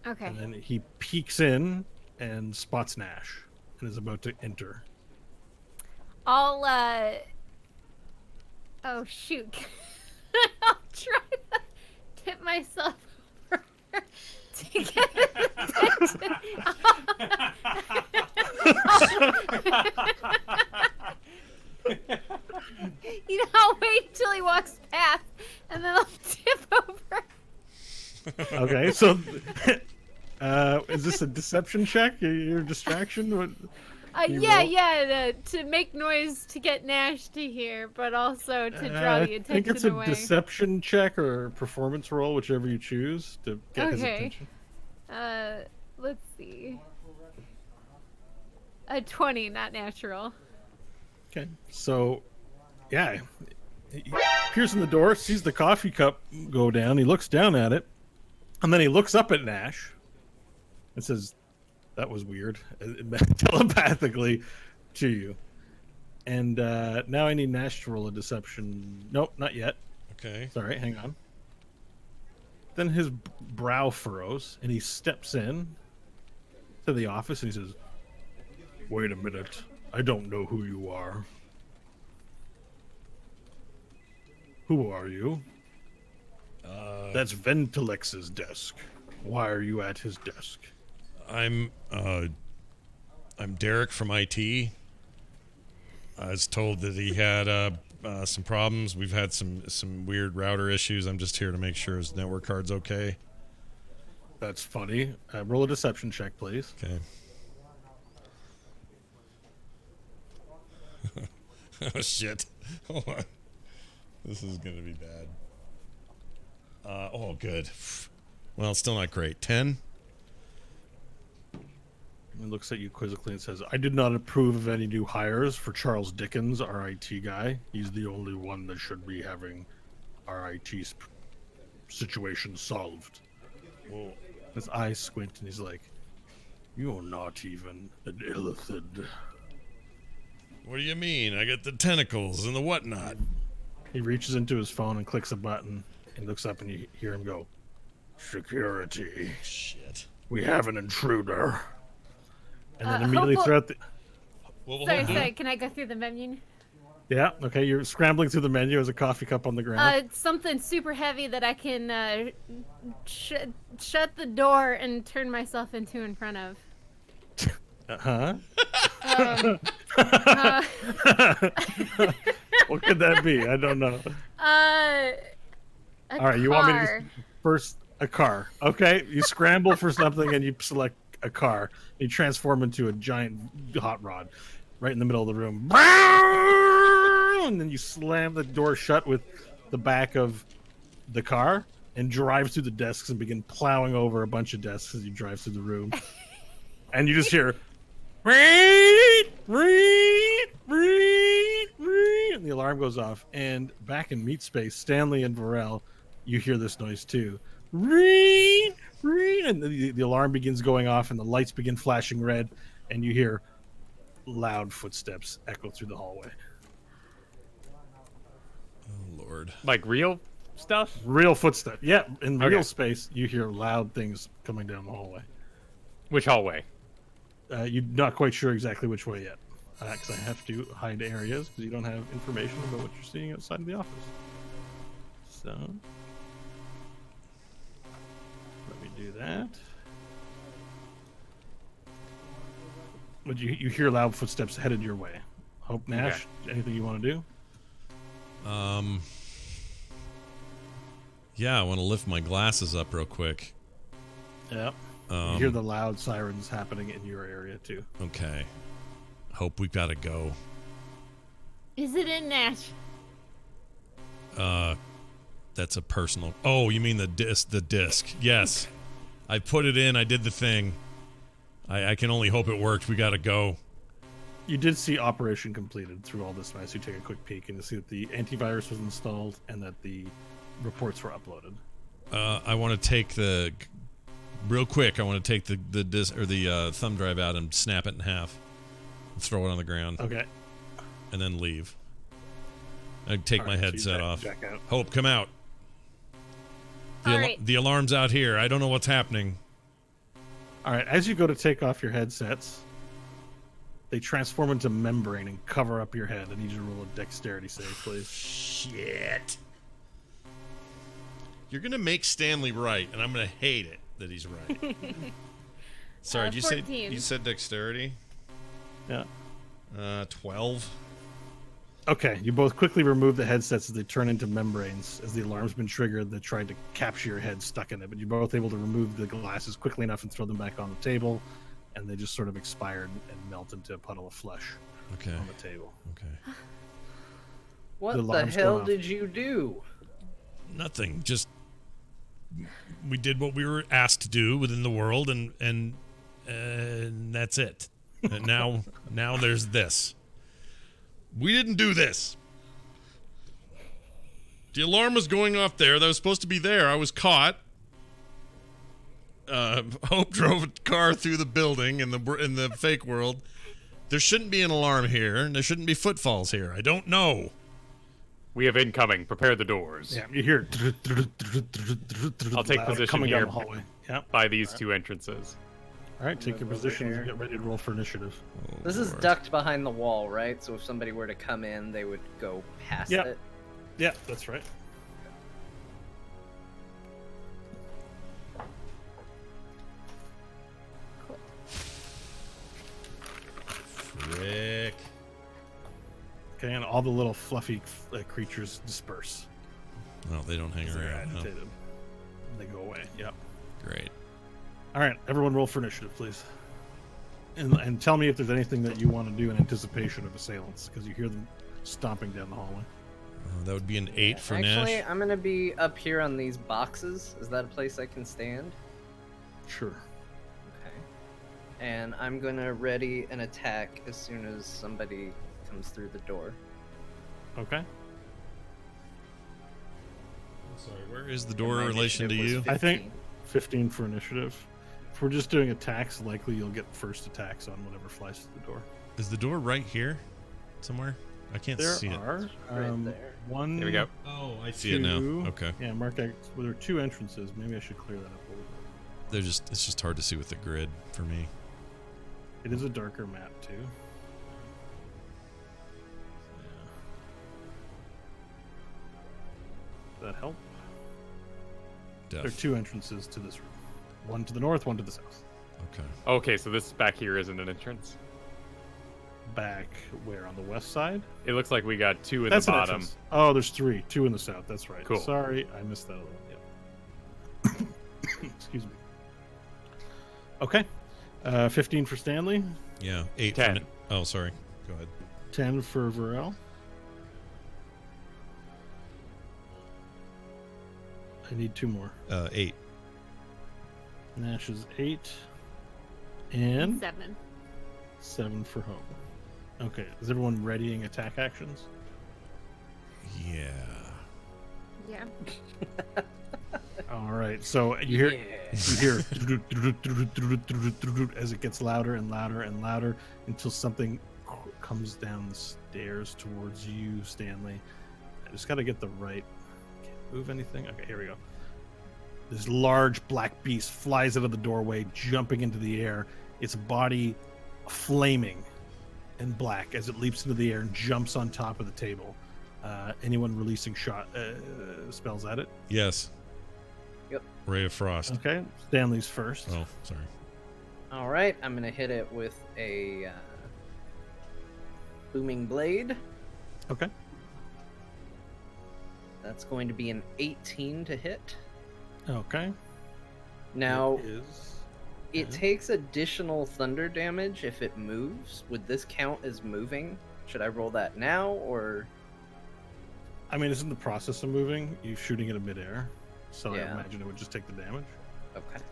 Okay. And then he peeks in and spots Nash and is about to enter. I'll oh shoot. I'll try to tip myself over to get his attention. You know, I'll wait till he walks past and then I'll tip over. Okay, so is this a deception check? Your distraction? What? You roll? To make noise to get Nash to hear, but also to draw the I attention think it's a away. deception check or a performance roll, whichever you choose to get his Okay. attention. Let's see. A 20, not natural. Okay, so yeah, he appears in the door, sees the coffee cup go down. He looks down at it, and then he looks up at Nash and says, "That was weird," telepathically to you. And now I need Nash to roll a deception. Nope, not yet. Okay. Sorry, hang on. Then his brow furrows, and he steps in to the office, and he says, "Wait a minute. I don't know who you are." "Who are you?" "That's Ventilex's desk. Why are you at his desk?" I'm Derek from IT. I was told that he had some problems. We've had some weird router issues. I'm just here to make sure his network card's okay. "That's funny. Roll a deception check, please." Okay. Oh shit! Hold on. This is gonna be bad. Oh, good. Well, it's still not great. 10. He looks at you quizzically and says, "I did not approve of any new hires for Charles Dickens, our IT guy. He's the only one that should be having our IT situation solved." Well, His eyes squint and he's like, "You're not even an illithid." what do you mean? I got the tentacles and the whatnot. He reaches into his phone and clicks a button and looks up and you hear him go, "Security. Shit. We have an intruder." And then Hope immediately will- throughout the... Well, Sorry, can I go through the menu? Yeah, okay, you're scrambling through the menu as a coffee cup on the ground. It's something super heavy that I can shut the door and turn myself into in front of. Uh-huh. Um, What could that be? I don't know. a All right, you want me to car. first a car? Okay, you scramble for something and you select a car. You transform into a giant hot rod right in the middle of the room, and then you slam the door shut with the back of the car and drive through the desks and begin plowing over a bunch of desks as you drive through the room. And you just hear, "Reed, Reed, Reed, Reed," and the alarm goes off. And back in Meat Space, Stanley and Varel, you hear this noise too. "Reed, Reed," and the alarm begins going off and the lights begin flashing red and you hear loud footsteps echo through the hallway. Oh Lord. Like real stuff? Real footsteps. Yeah, in Okay. real space, you hear loud things coming down the hallway. Which hallway? You're not quite sure exactly which way yet, because I have to hide areas because you don't have information about what you're seeing outside of the office. So let me do that. But you hear loud footsteps headed your way. Hope, Nash, anything you want to do? Yeah, I want to lift my glasses up real quick. Yeah. You hear the loud sirens happening in your area too. Okay. Hope we gotta go. Is it in Nash? That's a personal. Oh, you mean the disc? The disc. Yes. I put it in. I did the thing. I can only hope it worked. We gotta go. You did see operation completed through all this mess. You take a quick peek and you see that the antivirus was installed and that the reports were uploaded. I want to take real quick. I want to take the disc or the thumb drive out and snap it in half, and throw it on the ground, Okay. and then leave. I'd take my Alright, so you headset off. jack out. Hope, come out. All right. The alarm's out here. I don't know what's happening. All right, as you go to take off your headsets, they transform into membrane and cover up your head. I need you to roll a dexterity save, please. Shit. You're gonna make Stanley right, and I'm gonna hate it that he's right. Sorry, did you say 14. you said dexterity? Yeah. 12. Okay, you both quickly remove the headsets as they turn into membranes. As the alarm's been triggered, they tried to capture your head stuck in it, but you're both able to remove the glasses quickly enough and throw them back on the table, and they just sort of expired and melt into a puddle of flesh Okay. on the table. Okay. What The the alarm's hell going off. did you do? Nothing. Just we did what we were asked to do within the world, and that's it. And now there's this. We didn't do this. The alarm was going off there. That was supposed to be there. I was caught. Hope drove a car through the building in the fake world. There shouldn't be an alarm here, and there shouldn't be footfalls here. I don't know. We have incoming. Prepare the doors. Yeah, you hear. I'll take loud position coming here. down the hallway. Yep. By these two entrances. All right, take your Over positions and here. get ready to roll for initiative. Oh, This is Lord. ducked behind the wall, right? So if somebody were to come in, they would go past Yep. it. Yeah, that's right. Frick. Okay, and all the little fluffy creatures disperse. No, they don't hang They're around. No. agitated. They go away. Yep. Great. All right, everyone roll for initiative, please. And tell me if there's anything that you want to do in anticipation of assailants, because you hear them stomping down the hallway. That would be an 8 for Actually, Nash. I'm gonna be up here on these boxes. Is that a place I can stand? Sure. Okay. And I'm gonna ready an attack as soon as somebody comes through the door. Okay. Sorry, where is the door My in relation to initiative you? was I think 15. 15 for initiative. If we're just doing attacks, likely you'll get first attacks on whatever flies through the door. Is the door right here somewhere? I can't There see it. are Right there. one. Here we go. Oh, I see it now. two- Okay. Yeah, Mark. Well, there are two entrances. Maybe I should clear that up a little bit. It's just hard to see with the grid for me. It is a darker map too. Does that help? There are Def. two entrances to this room. One to the north, one to the south. Okay. Okay, so this back here isn't an entrance. Back where on the west side? It looks like we got two in That's the an bottom. entrance. Oh, there's three. Two in the south. That's right. Cool. Sorry, I missed that a little. Yep. Excuse me. Okay. 15 for Stanley. Yeah. 8 10. for Oh, sorry. Go ahead. 10 for Varel. I need two more. 8. Nash is 8. And 7. 7 for Hope. Okay. Is everyone readying attack actions? Yeah. Yeah. All right. So you hear as it gets louder and louder and louder until something comes down the stairs towards you, Stanley. I just got to get the right. Can't move anything. Okay, here we go. This large black beast flies out of the doorway, jumping into the air. Its body flaming and black as it leaps into the air and jumps on top of the table. Anyone releasing spells at it? Yes. Yep. Ray of Frost. Okay, Stanley's first. Oh, sorry. All right, I'm gonna hit it with a booming blade. Okay. That's going to be an 18 to hit. Okay. Now, is it takes additional thunder damage if it moves. Would this count as moving? Should I roll that now, or... I mean, it's in the process of moving. You're shooting it in midair, so I Yeah. imagine it would just take the damage. Okay.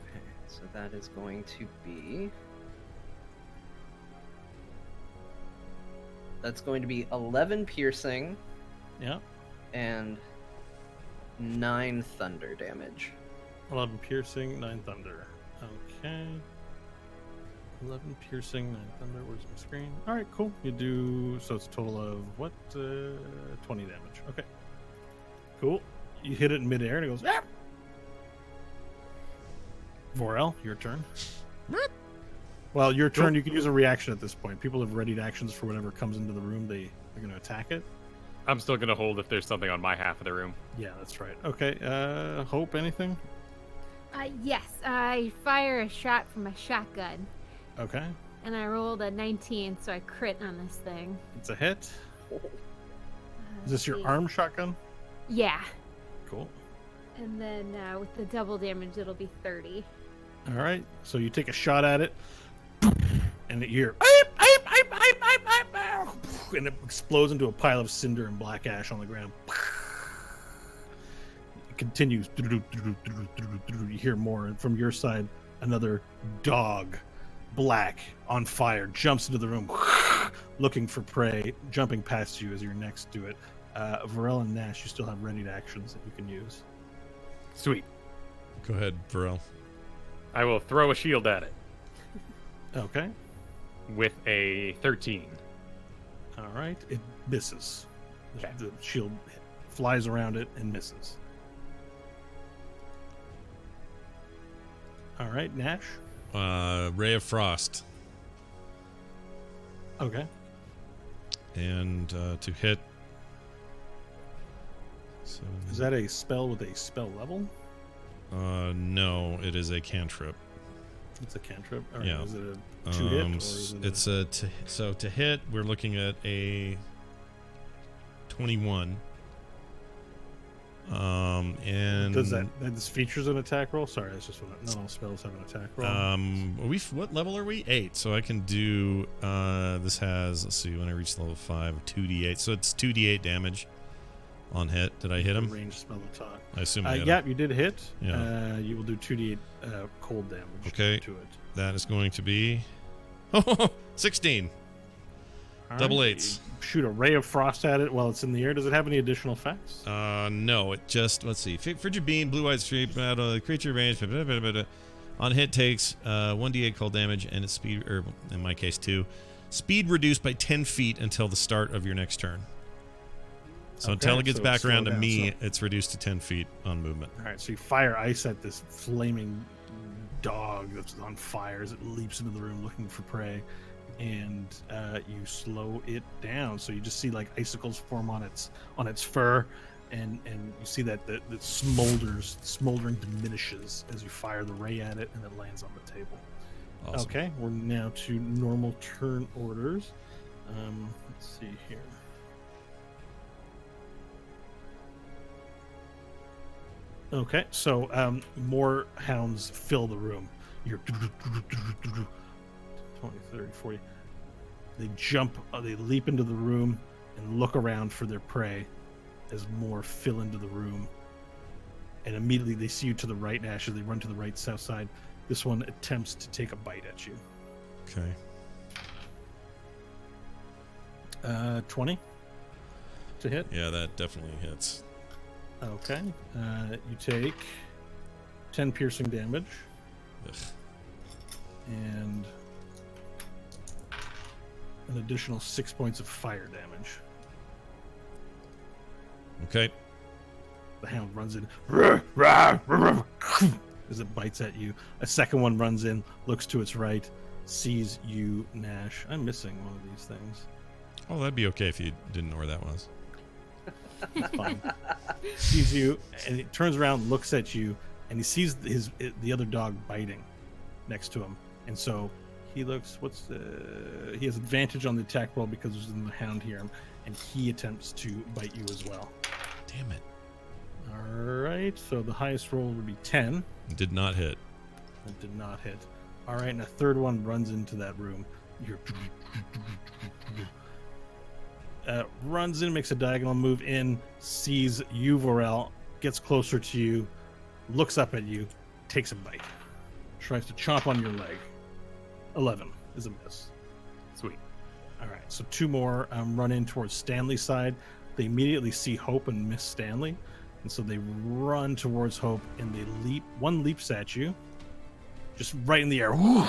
Okay, so that is going to be... That's going to be 11 piercing Yeah. and 9 thunder damage. 11 piercing, 9 thunder. Okay. 11 piercing, 9 thunder. Where's my screen? All right, cool. You do, so it's a total of what? 20 damage. Okay. Cool. You hit it in midair and it goes, ah! Vorel, your turn. Well, your turn, you can use a reaction at this point. People have readied actions for whatever comes into the room. They're going to attack it. I'm still gonna hold if there's something on my half of the room. Yeah, that's right. Okay, Hope, anything? Yes, I fire a shot from a shotgun, Okay. and I rolled a 19, so I crit on this thing. It's a hit. Is this Let's your see. arm shotgun? Yeah, Cool. and then with the double damage, it'll be 30. All right, so you take a shot at it, and you hear, and it explodes into a pile of cinder and black ash on the ground. It continues. You hear more, and from your side, another dog, black, on fire, jumps into the room, looking for prey, jumping past you as you're next to it. Varel and Nash, you still have readied actions that you can use. Sweet. Go ahead, Varel. I will throw a shield at it Okay. with a 13. All right, it misses. Okay. The shield flies around it and misses. All right, Nash. Ray of Frost. Okay. And to hit. So, Is that a spell with a spell level? no, it is a cantrip. It's a cantrip. All right. Yeah. Is it a two hit? Or is it It's so to hit, we're looking at a 21. And Does that this features an attack roll? Sorry, that's just what not all spells have an attack roll. what level are we? 8. So I can do this has, let's see, when I reach level 5, 2d8. So it's 2d8 damage on hit. Did I hit him? Range spell attack. I assume I hit Yeah, him. you did hit. Yeah. You will do 2d8 cold damage Okay. to it. That is going to be 16. All Double right, eights. you shoot a ray of frost at it while it's in the air. Does it have any additional effects? No, it just, let's see. Frigid Beam, Blue White Streak, creature range, on hit takes 1d8 cold damage, and its speed, or in my case 2. Speed reduced by 10 feet until the start of your next turn. So Okay, until it gets so back slow around to down, me, so- it's reduced to 10 feet on movement. All right, so you fire ice at this flaming dog that's on fire as it leaps into the room looking for prey, and you slow it down. So you just see like icicles form on its fur, and you see that the smoldering diminishes as you fire the ray at it, and it lands on the table. Awesome. Okay, we're now to normal turn orders. Let's see here. Okay, so more hounds fill the room. You're 20, 30, 40. They jump, they leap into the room and look around for their prey as more fill into the room. And immediately they see you to the right, Nash, as they run to the right south side. This one attempts to take a bite at you. Okay. 20 to hit. Yeah, that definitely hits. Okay. You take 10 piercing damage Ugh. and an additional 6 points of fire damage. Okay. The hound runs in "Rah, rah, rah, rah," as it bites at you. A second one runs in, looks to its right, sees you, Nash. I'm missing one of these things. Oh, that'd be okay if you didn't know where that was. It's fine. Sees you, and it turns around, looks at you, and he sees the other dog biting next to him. And so he looks. He has advantage on the attack roll because there's the hound here, and he attempts to bite you as well. Damn it. All right. So the highest roll would be 10. It did not hit. It did not hit. All right, and a third one runs into that room. You're runs in, makes a diagonal move in, sees you, Vorel, gets closer to you, looks up at you, takes a bite, tries to chomp on your leg. 11 is a miss. Sweet. All right, so 2 more run in towards Stanley's side. They immediately see Hope and miss Stanley, and so they run towards Hope, and they leap. One leaps at you, just right in the air. Whoo!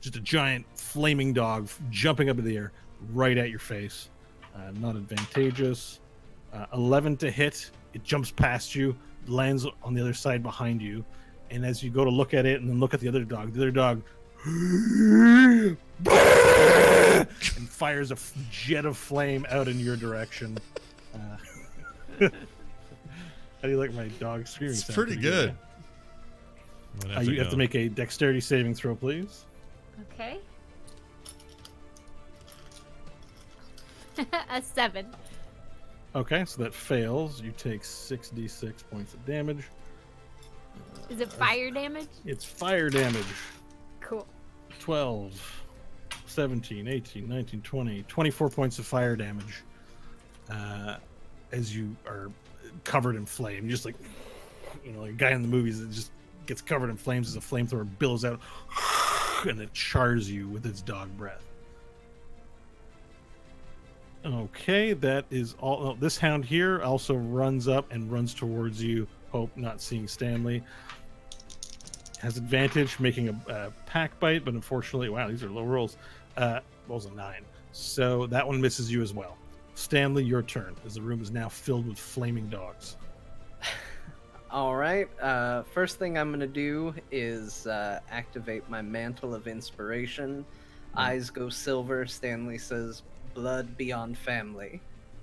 Just a giant flaming dog jumping up in the air, right at your face. Not advantageous. 11 to hit. It jumps past you, lands on the other side behind you, and as you go to look at it and then look at the other dog and fires a jet of flame out in your direction. How do you like my dog screaming? It's sound? pretty good. You have to make a dexterity saving throw, please. Okay. A 7. Okay, so that fails. You take 6d6 points of damage. Is it fire damage? It's fire damage. Cool. 12, 17, 18, 19, 20, 24 points of fire damage. As you are covered in flame, just like, like a guy in the movies that just gets covered in flames as a flamethrower billows out and it chars you with its dog breath. Okay, that is all. Oh, this hound here also runs up and runs towards you. Hope, not seeing Stanley. Has advantage, making a pack bite, but unfortunately, wow, these are low rolls. Rolls a 9. So that one misses you as well. Stanley, your turn, as the room is now filled with flaming dogs. All right. First thing I'm going to do is activate my Mantle of Inspiration. Eyes go silver. Stanley says, "Blood beyond family."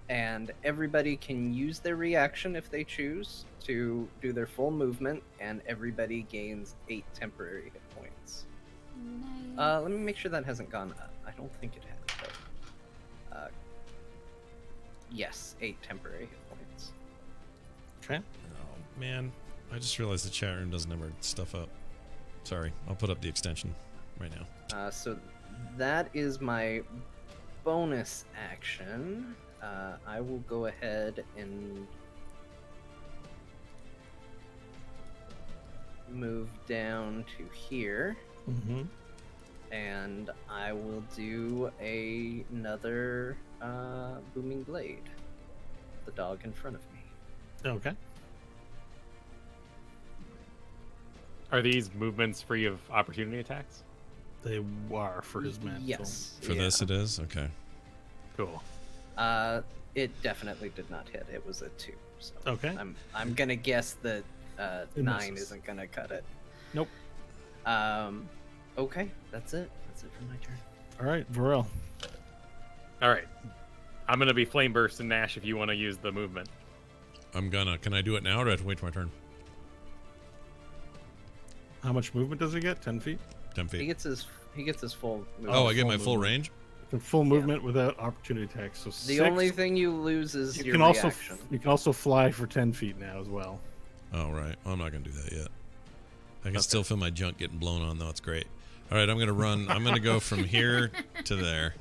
And everybody can use their reaction if they choose to do their full movement, and everybody gains 8 temporary hit points. Nice. Let me make sure that hasn't gone up. I don't think it has, but yes, 8 temporary hit points. Okay. Oh, man. I just realized the chat room doesn't have our stuff up. Sorry. I'll put up the extension right now. So that is my bonus action. I will go ahead and move down to here, and I will do another booming blade. The dog in front of me. Okay. Are these movements free of opportunity attacks? They are for his mantle. Yes. For this, it is? Okay. Cool. It definitely did not hit. It was a 2. So Okay. I'm gonna guess that 9 misses. isn't gonna cut it. Nope. Okay, that's it. That's it for my turn. All right, Varel. All right. I'm going to be Flame Burst and Nash if you want to use the movement. Can I do it now or do I have to wait till my turn? How much movement does he get? 10 feet? 10 feet. He gets his full movement. Oh, I get full my full movement. range? The full movement without opportunity attacks. So The 6. only thing you lose is you your can also reaction. you can also fly for 10 feet now as well. Oh, right. Well, I'm not going to do that yet. I can still feel my junk getting blown on, though. It's great. All right, I'm going to run. I'm going to go from here to there.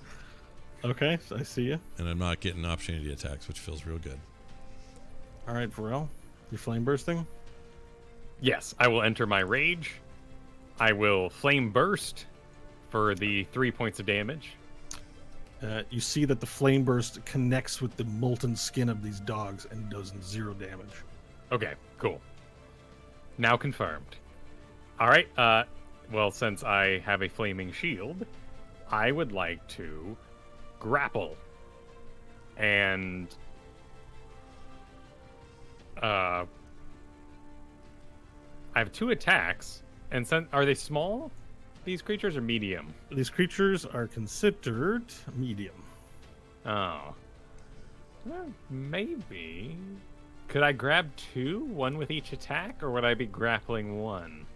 Okay, so I see you. And I'm not getting opportunity attacks, which feels real good. All right, Varel, you're flame bursting. Yes, I will enter my rage. I will Flame Burst for the 3 points of damage. You see that the flame burst connects with the molten skin of these dogs and does 0 damage. Okay, cool. Now confirmed. All right, well, since I have a flaming shield, I would like to grapple. And I have 2 attacks. And are they small? These creatures are medium. These creatures are considered medium. Oh. Well, maybe. Could I grab 2, 1 with each attack, or would I be grappling 1?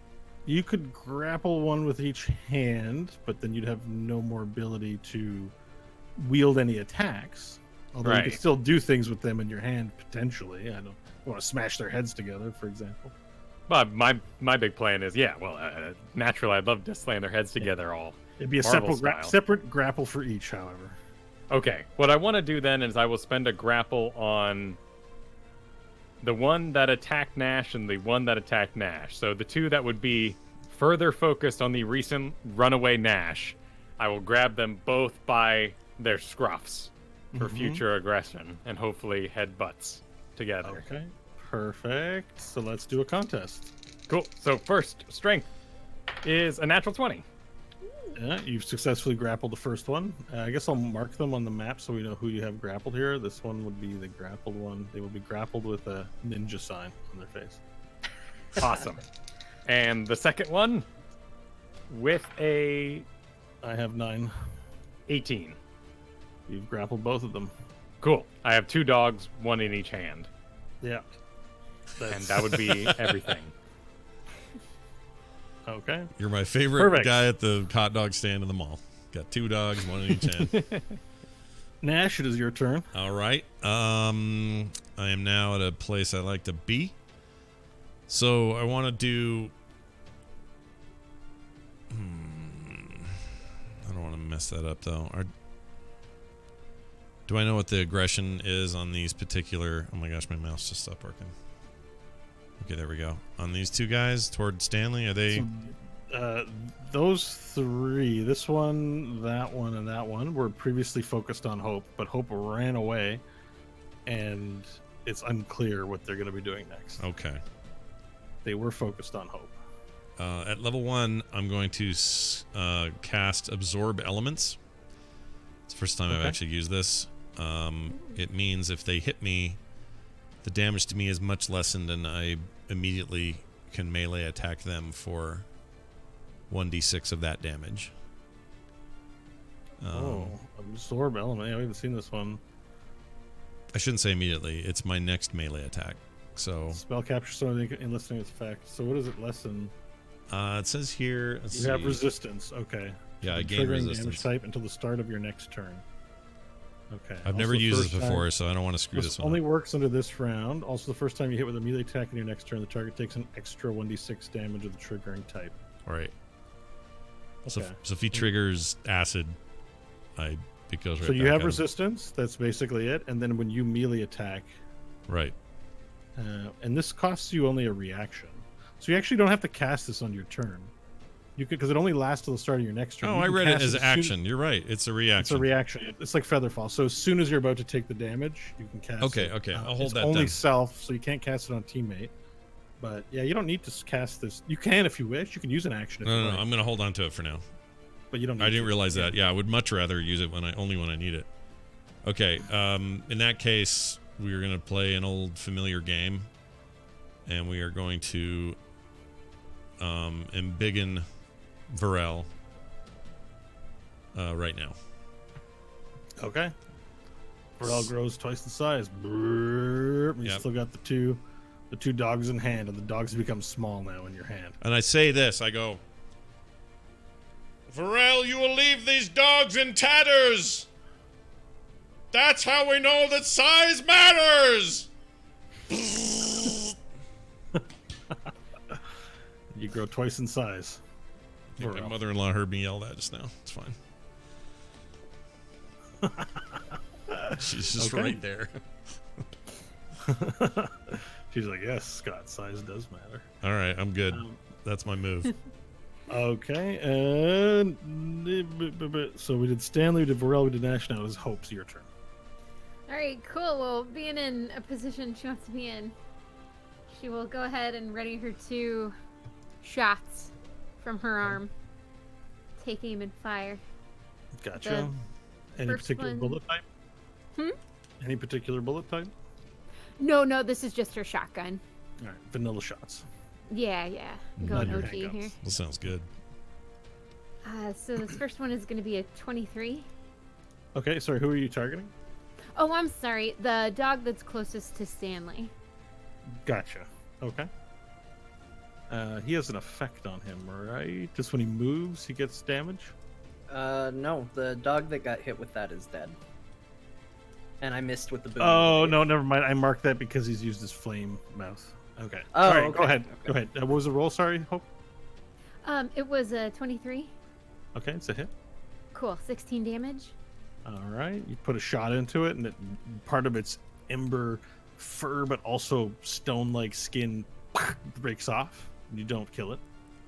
You could grapple 1 with each hand, but then you'd have no more ability to wield any attacks. Although you Right. could still do things with them in your hand, potentially. I don't want to smash their heads together, for example. But my big plan is, naturally, I'd love to slam their heads together all. It'd be a Marvel separate grapple for each, however. Okay, what I want to do then is I will spend a grapple on the one that attacked Nash and the one that attacked Nash. So the 2 that would be further focused on the recent runaway Nash, I will grab them both by their scruffs for future aggression and hopefully headbutts together. Okay, perfect. So let's do a contest. Cool. So first, strength is a natural 20. Yeah, you've successfully grappled the first one. I guess I'll mark them on the map so we know who you have grappled here. This one would be the grappled one. They will be grappled with a ninja sign on their face. Awesome. And the second one with a I have 9. 18. You've grappled both of them. Cool. I have 2 dogs, 1 in each hand. Yeah. And that would be everything. Okay. You're my favorite Perfect. guy at the hot dog stand in the mall. Got 2 dogs, 1 in each hand. Nash, it is your turn. All right. I am now at a place I like to be. So I want to do. I don't want to mess that up though. Do I know what the aggression is on these particular? Oh my gosh, my mouse just stopped working. Okay, there we go. On these 2 guys toward Stanley, are they? Those 3, this one, and that one, were previously focused on Hope, but Hope ran away, and it's unclear what they're going to be doing next. Okay. They were focused on Hope. At level 1, I'm going to cast Absorb Elements. It's the first time I've actually used this. It means if they hit me, the damage to me is much lessened, and I immediately can melee attack them for 1d6 of that damage. Absorb element. Yeah, we haven't seen this one. I shouldn't say immediately. It's my next melee attack. So Spell capture something in listening effect. So what does it lessen? it says here. Let's You have see. resistance. Okay. Yeah, I The gain triggering resistance. damage type until the start of your next turn. Okay. I've never Also, used first this time- before, so I don't want to screw This this one only up. works under this round. Also, the first time you hit with a melee attack in your next turn, the target takes an extra 1d6 damage of the triggering type. All right. So, Okay. so if he triggers acid, it goes right So you back have at him. resistance. That's basically it. And then when you melee attack, Right. and this costs you only a reaction, so you actually don't have to cast this on your turn. You could, because it only lasts till the start of your next turn. Oh, You I can read it cast as soon- action. You're right. It's a reaction. It's a reaction. It's like Featherfall. So as soon as you're about to take the damage, you can cast. Okay, it. okay. I'll hold it's that only then. self, so you can't cast it on teammate. But yeah, you don't need to cast this. You can if you wish. You can use an action. If No, you no, like, no. I'm going to hold on to it for now. but you don't. Need I didn't to. realize that. Yeah, I would much rather use it when I need it. Okay. In that case, we're going to play an old familiar game, and we are going to embiggen Varel right now. Okay. Varel grows twice the size. Brrr. You Yep. still got the two dogs in hand, and the dogs become small now in your hand. And I say this. I go, Varel, you will leave these dogs in tatters. That's how we know that size matters. You grow twice in size. I think my Varel. mother-in-law heard me yell that just now. It's fine. She's just Okay. right there. She's like, yes, Scott, size does matter. All right, I'm good. That's my move. Okay, and so we did Stanley, we did Varel, we did Nash. Now it's Hope's your turn. All right, cool. Well, being in a position she wants to be in, she will go ahead and ready her 2 shots from her arm. Take aim and fire. Gotcha. Any first particular one- bullet type? Hmm? Any particular bullet type? No, this is just her shotgun. All right, vanilla shots. Yeah. Going your OG handguns. here. That sounds good. So this first one is going to be a 23. Okay, sorry, who are you targeting? Oh, I'm sorry. The dog that's closest to Stanley. Gotcha. Okay. He has an effect on him, right? Just when he moves, he gets damage? No, the dog that got hit with that is dead. And I missed with the boom. Oh, no, never mind. I marked that because he's used his flame mouth. Okay. Oh, All right, okay, go ahead. okay. Go ahead. What was the roll? Sorry, Hope? It was a 23. Okay, it's a hit. Cool. 16 damage. All right. You put a shot into it, and part of its ember fur, but also stone-like skin breaks off. You don't kill it.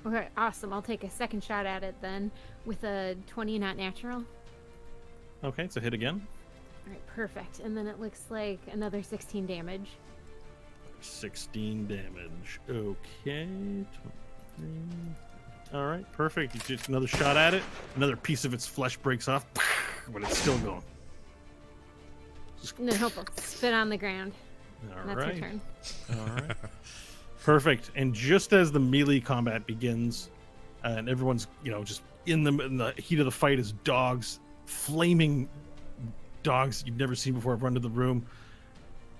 Okay, awesome. I'll take a second shot at it then with a 20 not natural. Okay, it's a hit again. All right, perfect. And then it looks like another 16 damage. 16 damage. Okay. 23. All right, perfect. You just another shot at it. Another piece of its flesh breaks off, but it's still going. And then Hope will spit on the ground. All And that's right. her turn. All right. Perfect. And just as the melee combat begins, and everyone's, just in the heat of the fight, as dogs, flaming dogs you've never seen before, run to the room.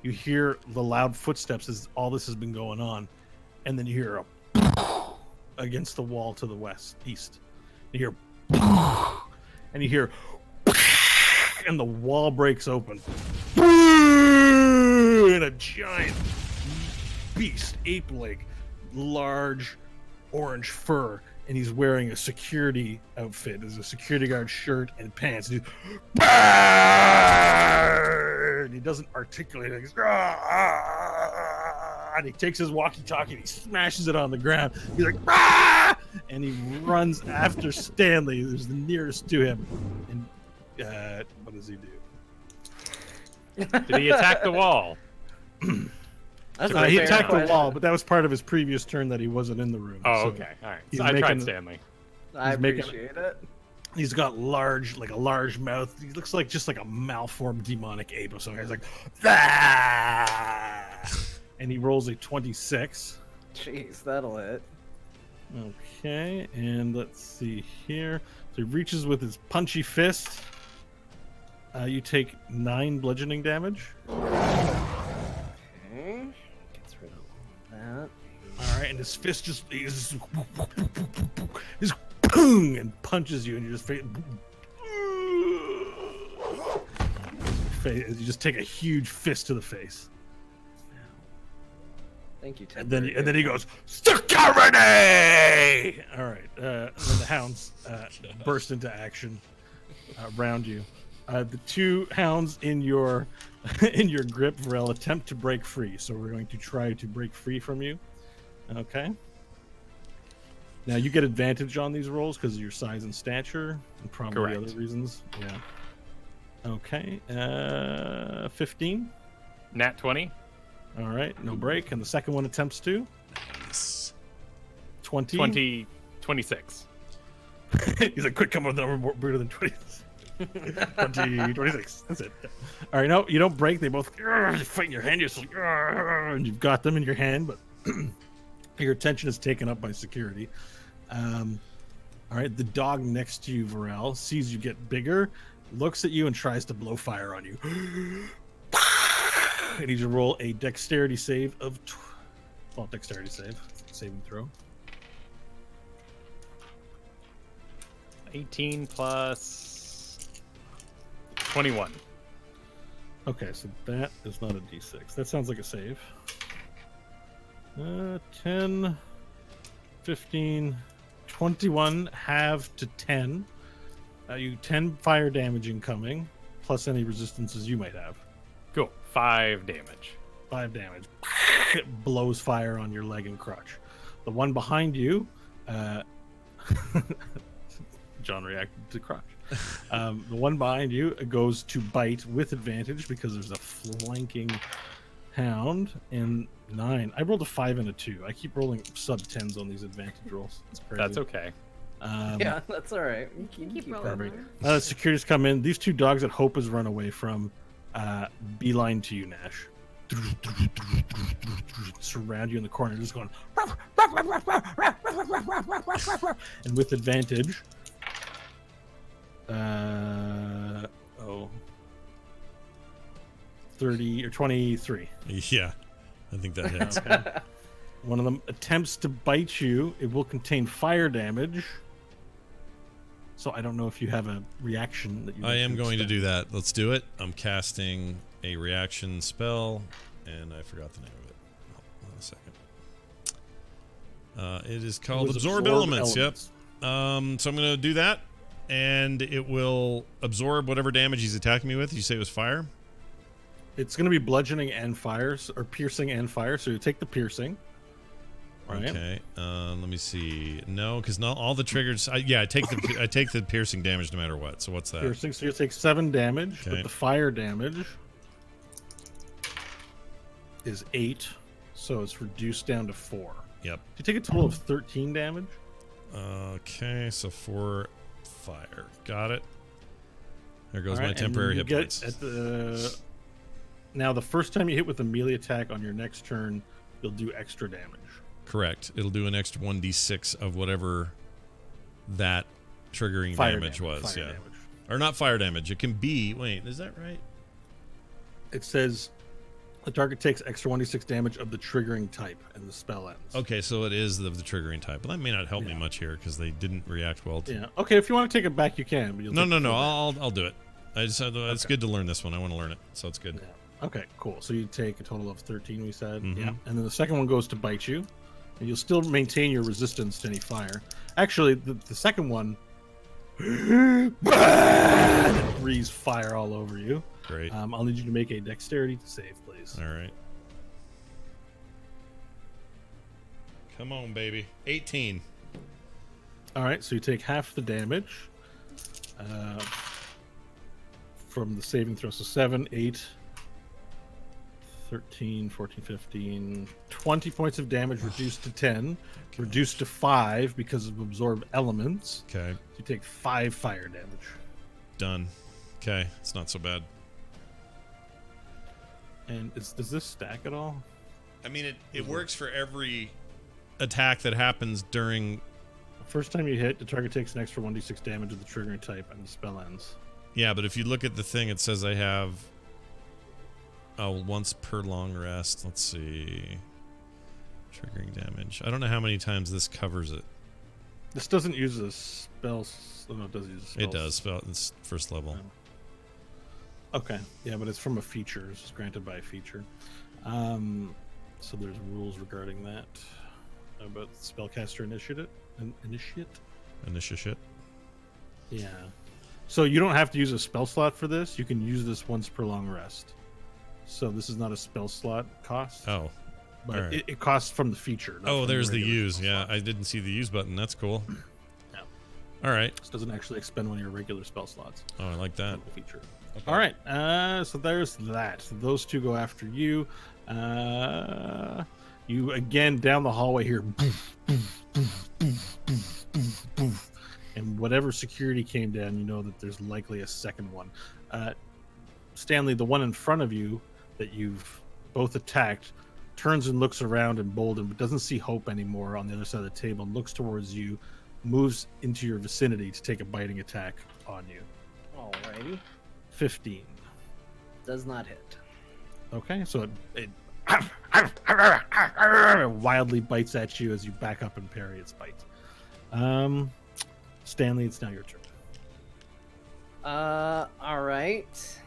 You hear the loud footsteps as all this has been going on, and then you hear a against the wall to the east. You hear, and you hear, and the wall breaks open, and a giant beast, ape-like, large, orange fur, and he's wearing a security outfit. There's a security guard shirt and pants. And he doesn't articulate it. And he takes his walkie-talkie and he smashes it on the ground. He's like, and he runs after Stanley, who's the nearest to him. And what does he do? Did he attack the wall? That's a He fair attacked the question. wall, but that was part of his previous turn that he wasn't in the room. Oh, so okay. All right. he's So I tried making- Stanley. I He's making- appreciate it. He's got a large mouth. He looks like just like a malformed demonic ape or something. He's like, "Ah!" And he rolls a 26. Jeez, that'll hit. Okay, and let's see here. So he reaches with his punchy fist. You take 9 bludgeoning damage. Okay. Gets rid of all that. All right, and his fist just boom, and punches you, and you just you just take a huge fist to the face. Thank you, Ted. And then he goes, security! All right. And then the hounds burst into action around you. The 2 hounds in your grip, Varel, attempt to break free. So we're going to try to break free from you. Okay. Now you get advantage on these rolls because of your size and stature, and probably Correct. other reasons. Yeah. Okay. 15. Nat 20. All right. No break. And the second one attempts to. Nice. 20. 26. He's like, quick, come up with a number more brutal than 20. 26. That's it. All right. No, you don't break. They both fight in your hand. You're just like, and you've got them in your hand, but your attention is taken up by security. All right. The dog next to you, Varel, sees you get bigger, looks at you, and tries to blow fire on you. I need you to roll a dexterity save of dexterity saving throw. 18 plus 21. Okay, so that is not a d6. That sounds like a save. 10, 15, 21, half to 10. You 10 fire damage incoming, plus any resistances you might have. Cool. 5 damage. 5 damage. It blows fire on your leg and crotch. The one behind you, John reacted to crotch. The one behind you goes to bite with advantage because there's a flanking hound. And 9. I rolled a 5 and a 2. I keep rolling sub 10s on these advantage rolls. It's crazy. That's okay. Yeah, that's all right. You Keep keep rolling. that. Security's come in. These 2 dogs that Hope has run away from beeline to you, Nash. Surround you in the corner, just going. And with advantage. 30 or 23. Yeah, I think that hits. One of them attempts to bite you. It will contain fire damage. So I don't know if you have a reaction that you. I am going to do that. Let's do it. I'm casting a reaction spell, and I forgot the name of it. Hold on a second. It is called Absorb Elements. Yep. So I'm going to do that, and it will absorb whatever damage he's attacking me with. You say it was fire? It's going to be bludgeoning and fire, or piercing and fire. So you take the piercing. Right. Okay. Let me see. No, because not all the triggers. I take the piercing damage no matter what. So what's that? Piercing, so you take 7 damage, Okay. but the fire damage is 8, so it's reduced down to 4. Yep. You take a total of 13 damage. Okay, so 4 fire. Got it. There goes All right, my and temporary you hit get points. Now, the first time you hit with a melee attack on your next turn, you'll do extra damage. Correct. It'll do an extra 1d6 of whatever that triggering Fire damage was. fire Yeah. damage. Or not fire damage. It can be. Wait, is that right? It says the target takes extra 1d6 damage of the triggering type, and the spell ends. Okay, so it is the triggering type. But that may not help me Yeah. much here because they didn't react well to. Yeah. Okay, if you want to take it back, you can. But you'll No, take no, the no. full damage. I'll do it. It's Okay. good to learn this one. I want to learn it, so it's good. Yeah. Okay, cool. So you take a total of 13, we said. Mhm. Yeah. And then the second one goes to bite you. And you'll still maintain your resistance to any fire. Actually, the second one breathes fire all over you. Great. I'll need you to make a dexterity save, please. All right. Come on, baby. 18. All right, so you take half the damage from the saving throw. So 7, 8, 13, 14, 15, 20 points of damage reduced to 10, reduced to 5 because of absorb elements. Okay. So you take 5 fire damage. Done. Okay. It's not so bad. And does this stack at all? I mean, it works for every attack that happens during. First time you hit, the target takes an extra 1d6 damage of the triggering type, and the spell ends. Yeah, but if you look at the thing, it says I have. Oh, once per long rest. Let's see. Triggering damage. I don't know how many times this covers it. This doesn't use a spell. Oh, no, it does use a spell. It does. Spell. It's first level. Okay, yeah, but it's from a feature. It's granted by a feature. So there's rules regarding that. About spellcaster initiate. Initiate. Yeah. So you don't have to use a spell slot for this. You can use this once per long rest. So this is not a spell slot cost. Oh. but alright. it costs from the feature. not Oh, from there's the regular use. spell Yeah, slot. I didn't see the use button. That's cool. Yeah. All right. This doesn't actually expend one of your regular spell slots. Oh, I like that. From the feature. Okay. All right, so there's that. So those two go after you. You again down the hallway here, and whatever security came down, you know that there's likely a second one. Stanley, the one in front of you that you've both attacked, turns and looks around emboldened, but doesn't see Hope anymore on the other side of the table, and looks towards you, moves into your vicinity to take a biting attack on you. Alrighty. 15. Does not hit. Okay, so it wildly bites at you as you back up and parry its bite. Stanley, it's now your turn. Alright.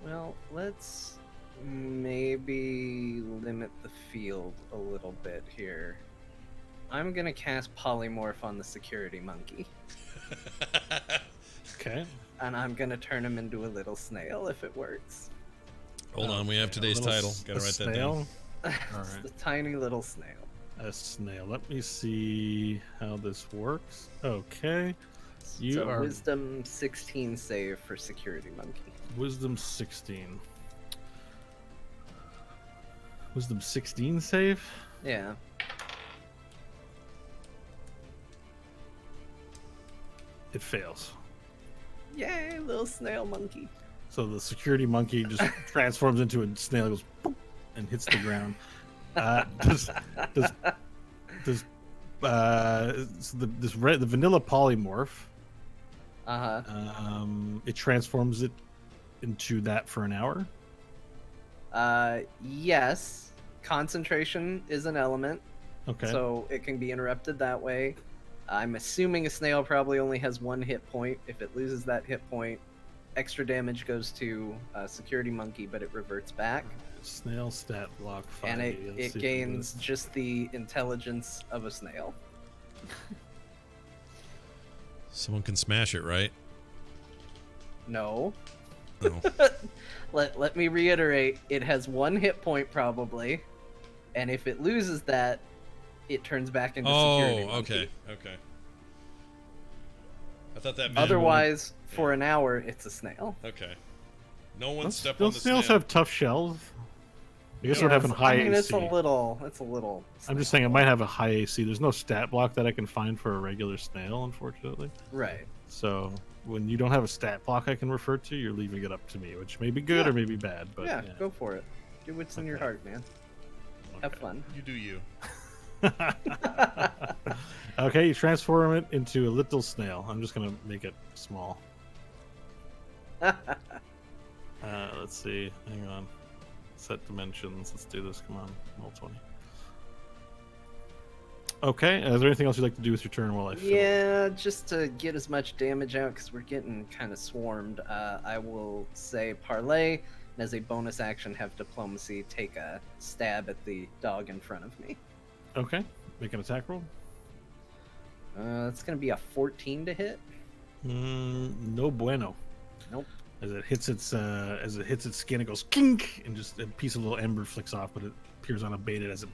Well, let's maybe limit the field a little bit here. I'm gonna cast Polymorph on the security monkey, Okay. and I'm gonna turn him into a little snail if it works. Hold on. We have Okay, today's a little title. Gotta a write that snail? down. It's right. the tiny little snail. A snail. Let me see how this works. Okay. You So are Wisdom 16 save for security monkey. Wisdom 16. Wisdom 16 save? Yeah. It fails. Yay, little snail monkey. So the security monkey just transforms into a snail, goes boop, and hits the ground. The vanilla polymorph, it transforms it into that for an hour. Yes. Concentration is an element, Okay. so it can be interrupted that way. I'm assuming a snail probably only has one hit point. If it loses that hit point, extra damage goes to security monkey, but it reverts back. Snail stat block 5. And Let's it see if gains just the intelligence of a snail. Someone can smash it, right? No. Oh. Let me reiterate. It has 1 hit point probably, and if it loses that, it turns back into security monkey. Okay. I thought that meant... Otherwise, for an hour, it's a snail. Okay. No one step Don't on the snails snail. have tough shells? I guess it would have a high I mean, AC. it's a little. I'm just saying it might have a high AC. There's no stat block that I can find for a regular snail, unfortunately. Right. So when you don't have a stat block I can refer to, you're leaving it up to me, which may be good or may be bad. But Yeah, go for it. Do what's in your heart, man. Have fun. You do you. Okay, you transform it into a little snail. I'm just gonna make it small. Let's see. Hang on. Set dimensions. Let's do this. Come on. Roll 20. Okay. Is there anything else you'd like to do with your turn while I fill? Yeah, just to get as much damage out because we're getting kind of swarmed. I will say parlay, and as a bonus action, have diplomacy take a stab at the dog in front of me. Okay. Make an attack roll. It's gonna be a 14 to hit. No bueno. Nope. As it hits its skin, it goes kink, and just a piece of little ember flicks off, but it appears unabated as it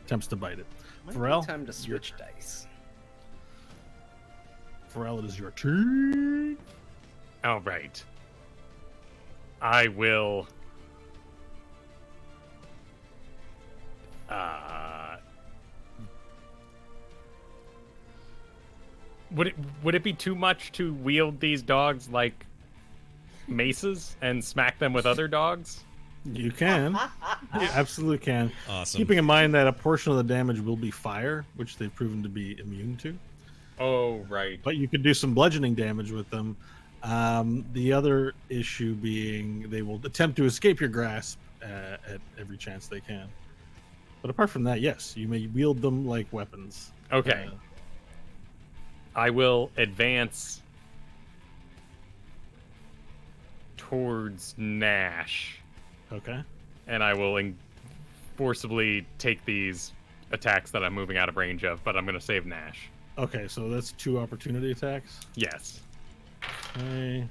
attempts to bite it. Might Pharrell, be time to switch dice. Pharrell, it is your turn. All right. I will. Would it be too much to wield these dogs like maces and smack them with other dogs? You can. You absolutely can. Awesome. Keeping in mind that a portion of the damage will be fire, which they've proven to be immune to. Oh, right. But you could do some bludgeoning damage with them. The other issue being they will attempt to escape your grasp at every chance they can. But apart from that, yes, you may wield them like weapons. Okay. I will advance towards Nash, Okay. and I will forcibly take these attacks that I'm moving out of range of, but I'm going to save Nash. Okay, so that's 2 opportunity attacks. Yes. Okay.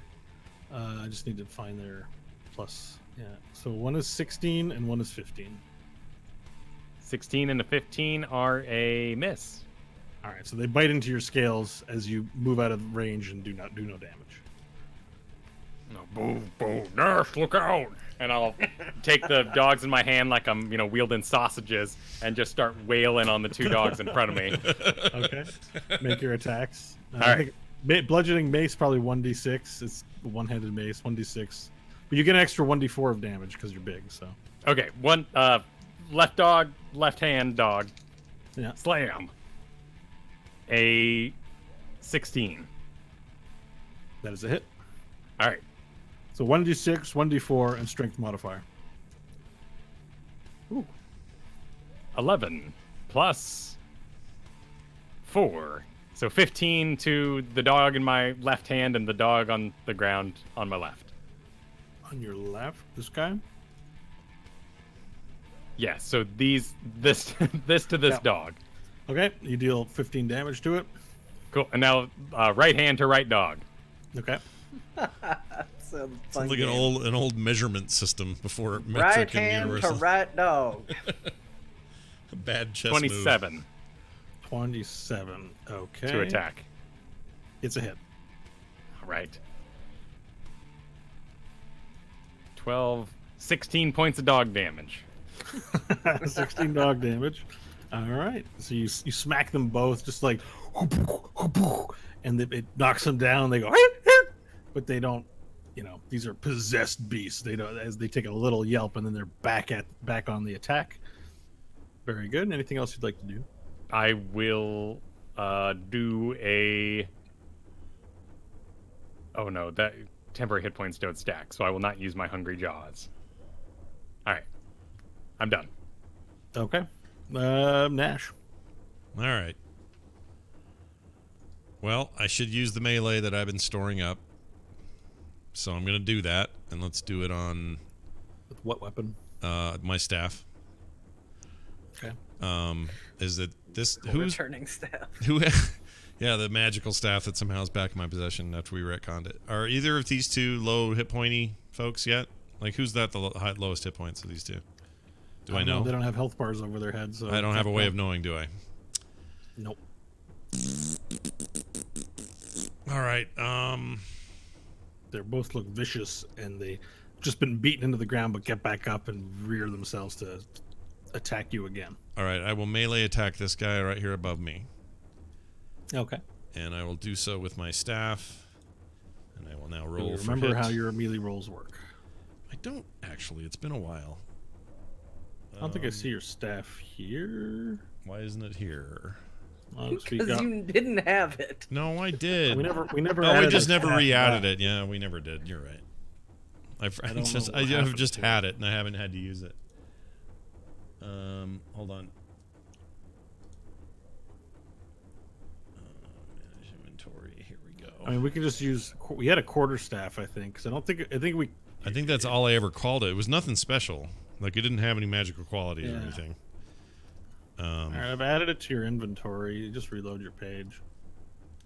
I just need to find their plus. Yeah. So one is 16 and one is 15. 16 and a 15 are a miss. All right, so they bite into your scales as you move out of range and do no damage. No, boo, boo, Nash, look out! And I'll take the dogs in my hand like I'm, wielding sausages and just start wailing on the 2 dogs in front of me. Okay. Make your attacks. All right. Bludgeoning mace probably 1d6. It's one-handed mace, 1d6. But you get an extra 1d4 of damage because you're big. So. Okay, one left dog, left hand dog. Yeah. Slam. A 16. That is a hit. All right. So 1d6, 1d4, and strength modifier. Ooh. 11 plus 4. So 15 to the dog in my left hand and the dog on the ground on my left. On your left, this guy? Yeah, so this to this dog. Okay, you deal 15 damage to it. Cool. And now right hand to right dog. Okay. Sounds like an old measurement system before Right metric and hand to universal. right dog. A bad chess 27 move. 27. Okay. to attack. It's a hit. All right. 16 points of dog damage. 16 dog damage. All right. So you smack them both just like, and it knocks them down. They go, but they don't. These are possessed beasts. They don't. As they take a little yelp, and then they're back on the attack. Very good. Anything else you'd like to do? I will do a. Oh no, that temporary hit points don't stack, so I will not use my hungry jaws. All right, I'm done. Okay. Nash. All right. Well, I should use the melee that I've been storing up. So I'm going to do that, and let's do it on With what weapon? my staff. Okay. Is it this? Returning staff. Yeah, the magical staff that somehow is back in my possession after we retconned it. Are either of these two low hit pointy folks yet? Like, who's that the lowest hit points of these two? Do I know? They don't have health bars over their heads. So I don't have a way of knowing, do I? Nope. All right. They both look vicious, and they just been beaten into the ground, but get back up and rear themselves to attack you again. All right. I will melee attack this guy right here above me. Okay. And I will do so with my staff. And I will now roll for Remember hit. how your melee rolls work. I don't actually. It's been a while. I don't think I see your staff here. Why isn't it here? Because you didn't have it. No, I did. We never. Oh, we just added never a re-added staff it. Yeah, we never did. You're right. I've don't know what I've happened just to had it and I haven't had to use it. Hold on. Manage inventory. Here we go. I mean, we could just use. We had a quarter staff, I think. Because I don't think. I think we. I think that's all I ever called it. It was nothing special. Like, it didn't have any magical qualities or Yeah. anything. All right, I've added it to your inventory. You just reload your page.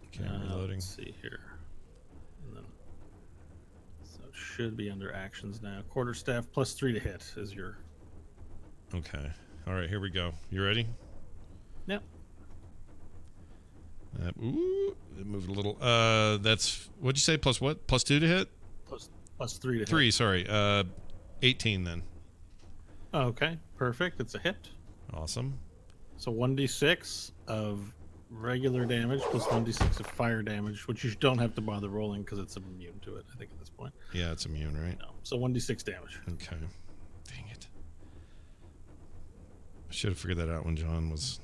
Okay, reloading. Let's see here. And then, so it should be under actions now. Quarterstaff plus 3 to hit is your. Okay. All right, here we go. You ready? Yep. Ooh, it moved a little. That's, what'd you say? Plus what? Plus 2 to hit? Plus 3 to hit. 3, sorry. 18 then. Okay, perfect. It's a hit. Awesome. So 1d6 of regular damage plus 1d6 of fire damage, which you don't have to bother rolling because it's immune to it, I think, at this point. Yeah, it's immune, right? No. So 1d6 damage. Okay. Dang it. I should have figured that out when John was...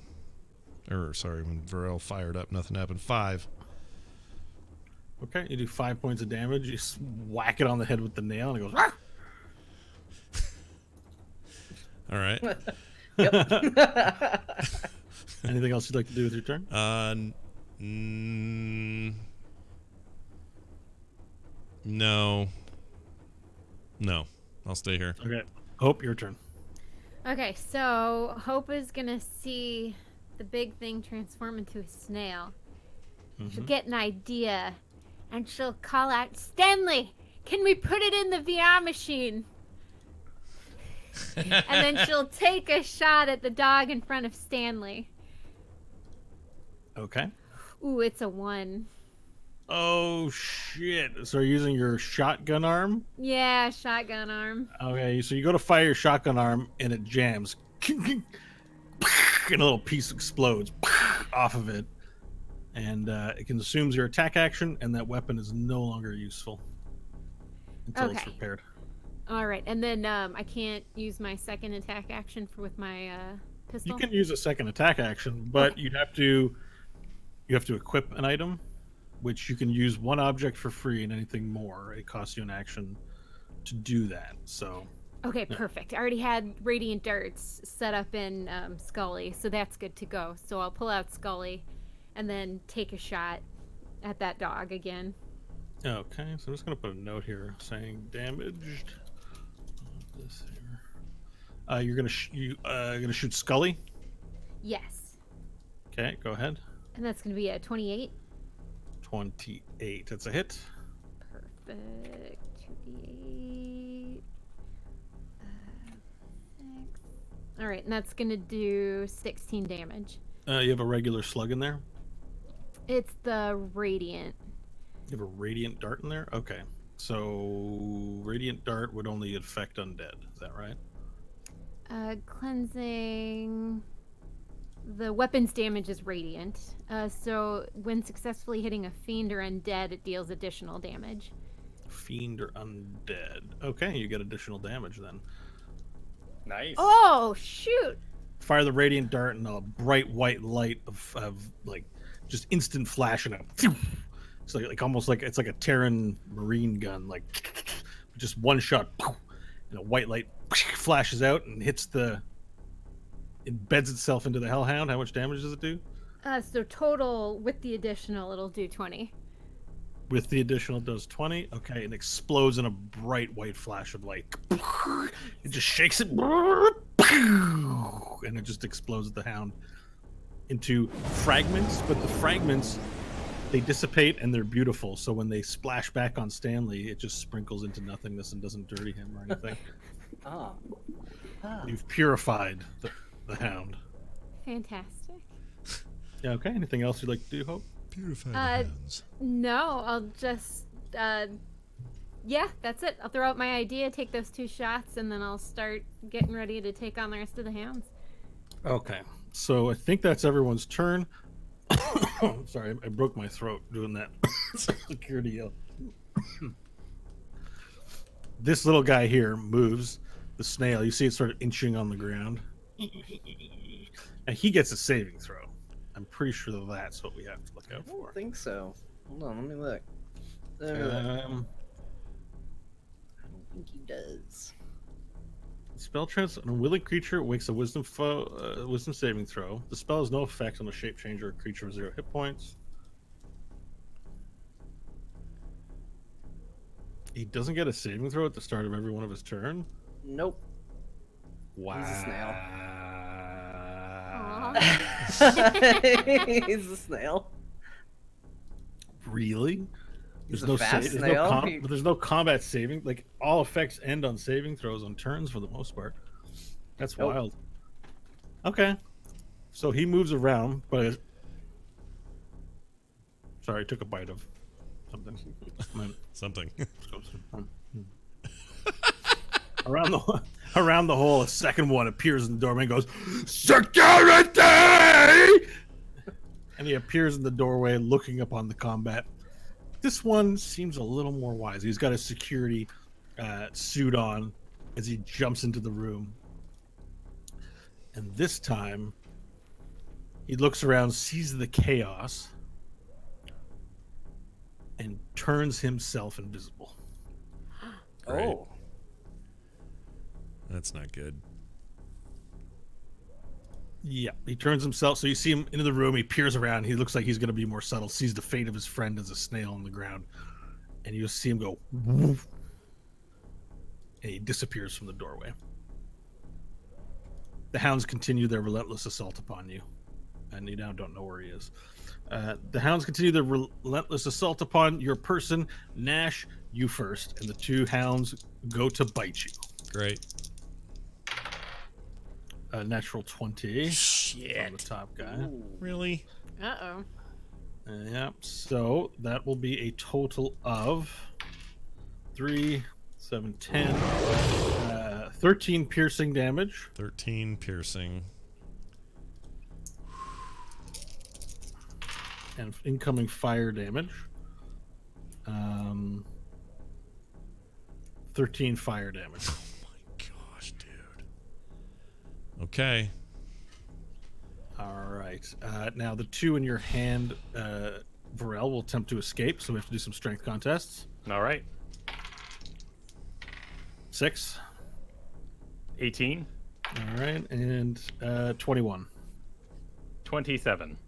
when Varel fired up. Nothing happened. 5. Okay, you do 5 points of damage. You whack it on the head with the nail, and it goes... "Rah!" All right. Anything else you'd like to do with your turn? No. No. I'll stay here. Okay. Hope, your turn. Okay, so Hope is gonna see the big thing transform into a snail. She'll get an idea, and she'll call out, "Stanley, can we put it in the VR machine?" And then she'll take a shot at the dog in front of Stanley. Okay. Ooh, it's a 1. Oh, shit. So you're using your shotgun arm? Yeah, shotgun arm. Okay, so you go to fire your shotgun arm, and it jams. And a little piece explodes off of it. And it consumes your attack action, and that weapon is no longer useful until it's Okay. repaired. All right, and then I can't use my second attack action with my pistol. You can use a second attack action, but you have to equip an item, which you can use one object for free, and anything more, it costs you an action to do that. So Okay, perfect. I already had radiant darts set up in Scully, so that's good to go. So I'll pull out Scully, and then take a shot at that dog again. okay, so I'm just gonna put a note here saying damaged. This here. You're gonna shoot Scully. Yes, Okay, go ahead. and that's gonna be a 28. 28. That's a hit. Perfect. 2d8. 6. All right, and that's gonna do 16 damage. You have a regular slug in there. It's the radiant. You have a radiant dart in there. Okay, so radiant dart would only affect undead. Is that right? Cleansing. The weapon's damage is radiant. So when successfully hitting a fiend or undead, it deals additional damage. Fiend or undead. Okay, you get additional damage then. Nice. Oh, shoot! Fire the radiant dart and a bright white light of like just instant flash and it's like almost like it's like a Terran marine gun, like just one shot and a white light flashes out and embeds itself into the hellhound. How much damage does it do? So total with the additional, it'll do 20. With the additional, it does 20. Okay, and explodes in a bright white flash of light. It just shakes it, and it just explodes the hound into fragments. But the fragments they dissipate and they're beautiful. So when they splash back on Stanley, it just sprinkles into nothingness and doesn't dirty him or anything. Ah. Ah. You've purified the hound. Fantastic. Yeah. Okay. Anything else you'd like to do, Hope? Purify the hands. No, I'll just yeah, that's it. I'll throw out my idea, take those 2 shots, and then I'll start getting ready to take on the rest of the hounds. Okay. So I think that's everyone's turn. Sorry, I broke my throat doing that security yell. This little guy here moves the snail. You see it sort of inching on the ground. And he gets a saving throw. I'm pretty sure that's what we have to look I out don't for. think so. Hold on, let me look. I don't think he does. Spell trance, an unwilling creature makes a wisdom saving throw. The spell has no effect on a shape changer or creature with 0 hit points. He doesn't get a saving throw at the start of every one of his turn. Nope. Wow. He's a snail. Aw. He's a snail. Really? He's a fast snail. But there's no combat saving. Like, all effects end on saving throws on turns for the most part. That's Nope. wild. Okay. So he moves around, but sorry, I took a bite of something. Something. Around the hole, a second one appears in the doorway and goes, "Security!" And he appears in the doorway looking upon the combat. This one seems a little more wise. He's got a security suit on as he jumps into the room. And this time, he looks around, sees the chaos, and turns himself invisible. Great. Oh. That's not good. Yeah, he turns himself. So you see him into the room. He peers around. He looks like he's going to be more subtle. Sees the fate of his friend as a snail on the ground. And you see him go, woof, and he disappears from the doorway. The hounds continue their relentless assault upon you. And you now don't know where he is. The hounds continue their relentless assault upon your person. Nash, you first. And the 2 hounds go to bite you. Great. Natural 20 Shit. from the top guy. Ooh. Really? Uh-oh. Yep. So that will be a total of 3, 7, 10, 13 piercing damage. 13 piercing. And incoming fire damage. 13 fire damage. Oh my gosh, dude. Okay. All right. Now the 2 in your hand, Varel will attempt to escape, so we have to do some strength contests. All right. 6. 18. All right, and 21. 27.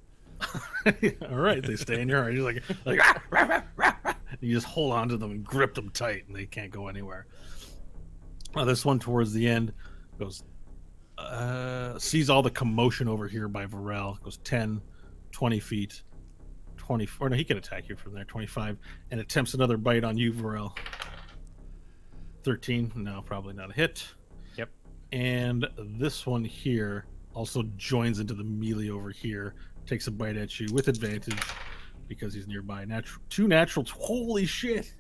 All right, they stay in your heart. You're like "Ah, rah, rah, rah, rah." You just hold on to them and grip them tight, and they can't go anywhere. This one towards the end goes, sees all the commotion over here by Varel. Goes 10, 20 feet, 24. No, he can attack you from there. 25, and attempts another bite on you, Varel. 13. No, probably not a hit. Yep. And this one here also joins into the melee over here. Takes a bite at you with advantage because he's nearby. 2 natural. Holy shit!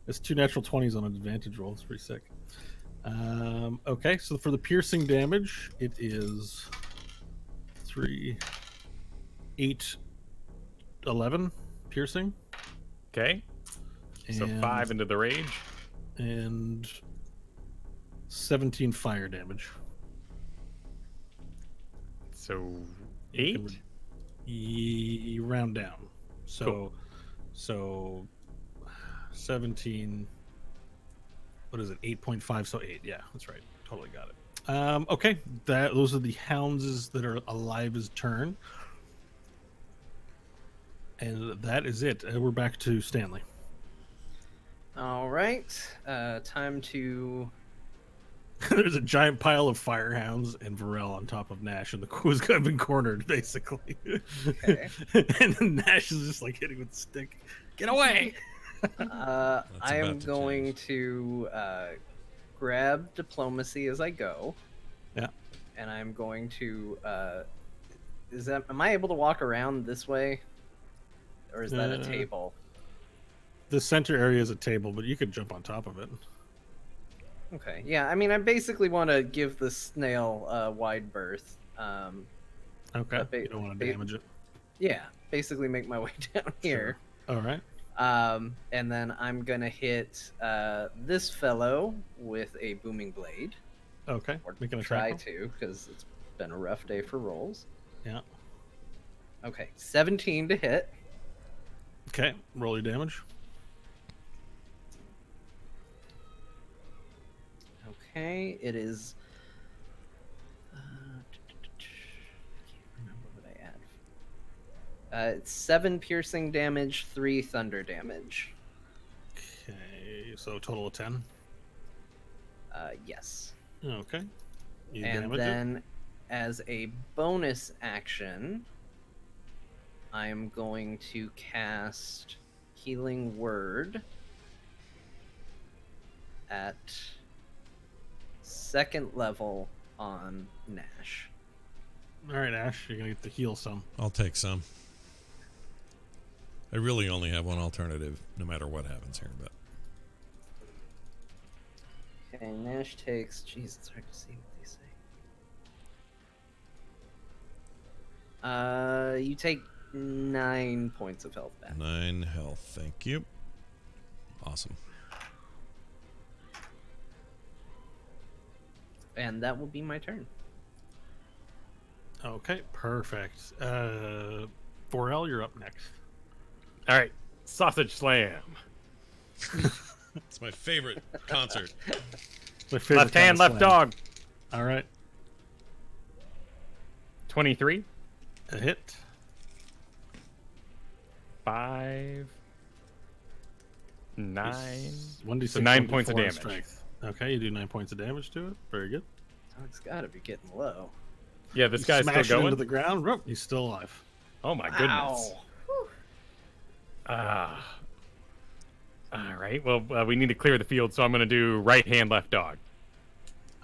That's 2 natural 20s on an advantage roll. It's pretty sick. Okay, so for the piercing damage, it is 3, 8, 11 piercing. Okay. So And- 5 into the rage. And 17 fire damage. So You can 8. round down. So, Cool. so 17. What is it? 8.5. So 8. Yeah, that's right. Totally got it. Okay, those are the hounds that are alive's turn, and that is it. We're back to Stanley. All right. Time to There's a giant pile of firehounds and Varel on top of Nash, and the crew's kind of been cornered, basically. Okay. And then Nash is just like hitting with the stick. Get away! I am about to going change. to grab diplomacy as I go. Yeah. And I'm going to. Am I able to walk around this way? Or is that a table? The center area is a table, but you could jump on top of it. Okay. Yeah, I mean, I basically want to give the snail a wide berth. Okay. Ba- You don't want to ba- damage it. Yeah, basically make my way down here. All right. And then I'm gonna hit this fellow with a booming blade, Okay. or Make an try attack. to, because it's been a rough day for rolls. Yeah. Okay, 17 to hit. Okay. Roll your damage. Okay, it is. I can't remember what I add. It's 7 piercing damage, 3 thunder damage. Okay. So total of 10. Yes. Okay. You And damage then, as a bonus action, I'm going to cast Healing Word at 2nd level on Nash. it. All right, Ash. You're gonna get to heal some. I'll take some. I really only have one alternative, no matter what happens here. But Okay, Nash takes. Jeez, it's hard to see what they say. You take 9 points of health back. 9 health. Thank you. Awesome. And that will be my turn. Okay. Perfect. Borel, you're up next. All right, sausage slam. It's my favorite concert. My favorite Left hand, kind of left slam. dog. All right. 23, A hit. 5, 9. 1d6. So 9 1d4 points of damage. strength. Okay, you do 9 points of damage to it. Very good. Dog's gotta be getting low. Yeah, this You guy's smash still it going. into the ground. Roop, he's still alive. Oh my goodness. Ow. Ah. All right. Well, we need to clear the field, so I'm going to do right hand, left dog.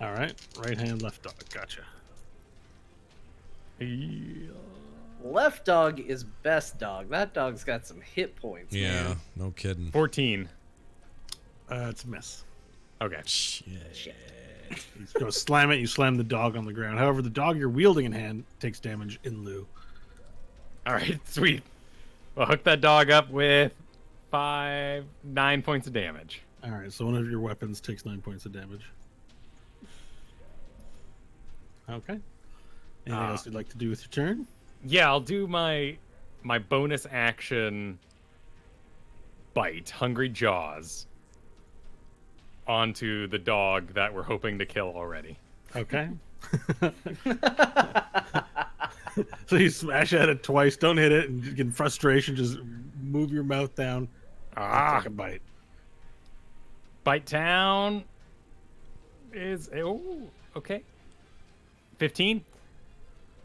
All right. Right hand, left dog. Gotcha. Left dog is best dog. That dog's got some hit points. Yeah, Man. no kidding. 14. It's a miss. Okay. Shit. You go slam it. You slam the dog on the ground. However, the dog you're wielding in hand takes damage in lieu. All right. Sweet. Well, hook that dog up with 9 points of damage. All right. So one of your weapons takes 9 points of damage. Okay. Anything else you'd like to do with your turn? Yeah, I'll do my bonus action bite, Hungry Jaws, onto the dog that we're hoping to kill already. Okay. So you smash at it twice, don't hit it, and you get in frustration, just move your mouth down and take a bite. Bite Town is okay. 15.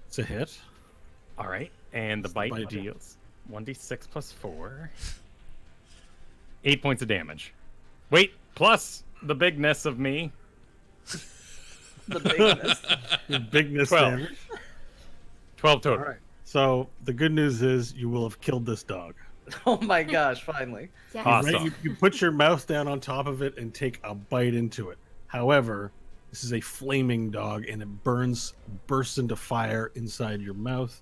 It's a hit. All right, and the the bite bite. deals 1d6 plus 4. 8 points of damage. Wait, plus the bigness of me. The bigness. Your bigness 12. damage. 12 total. All right. So the good news is you will have killed this dog. Oh my gosh, finally. Yes. Awesome. Right? You put your mouth down on top of it and take a bite into it. However, this is a flaming dog and it bursts into fire inside your mouth.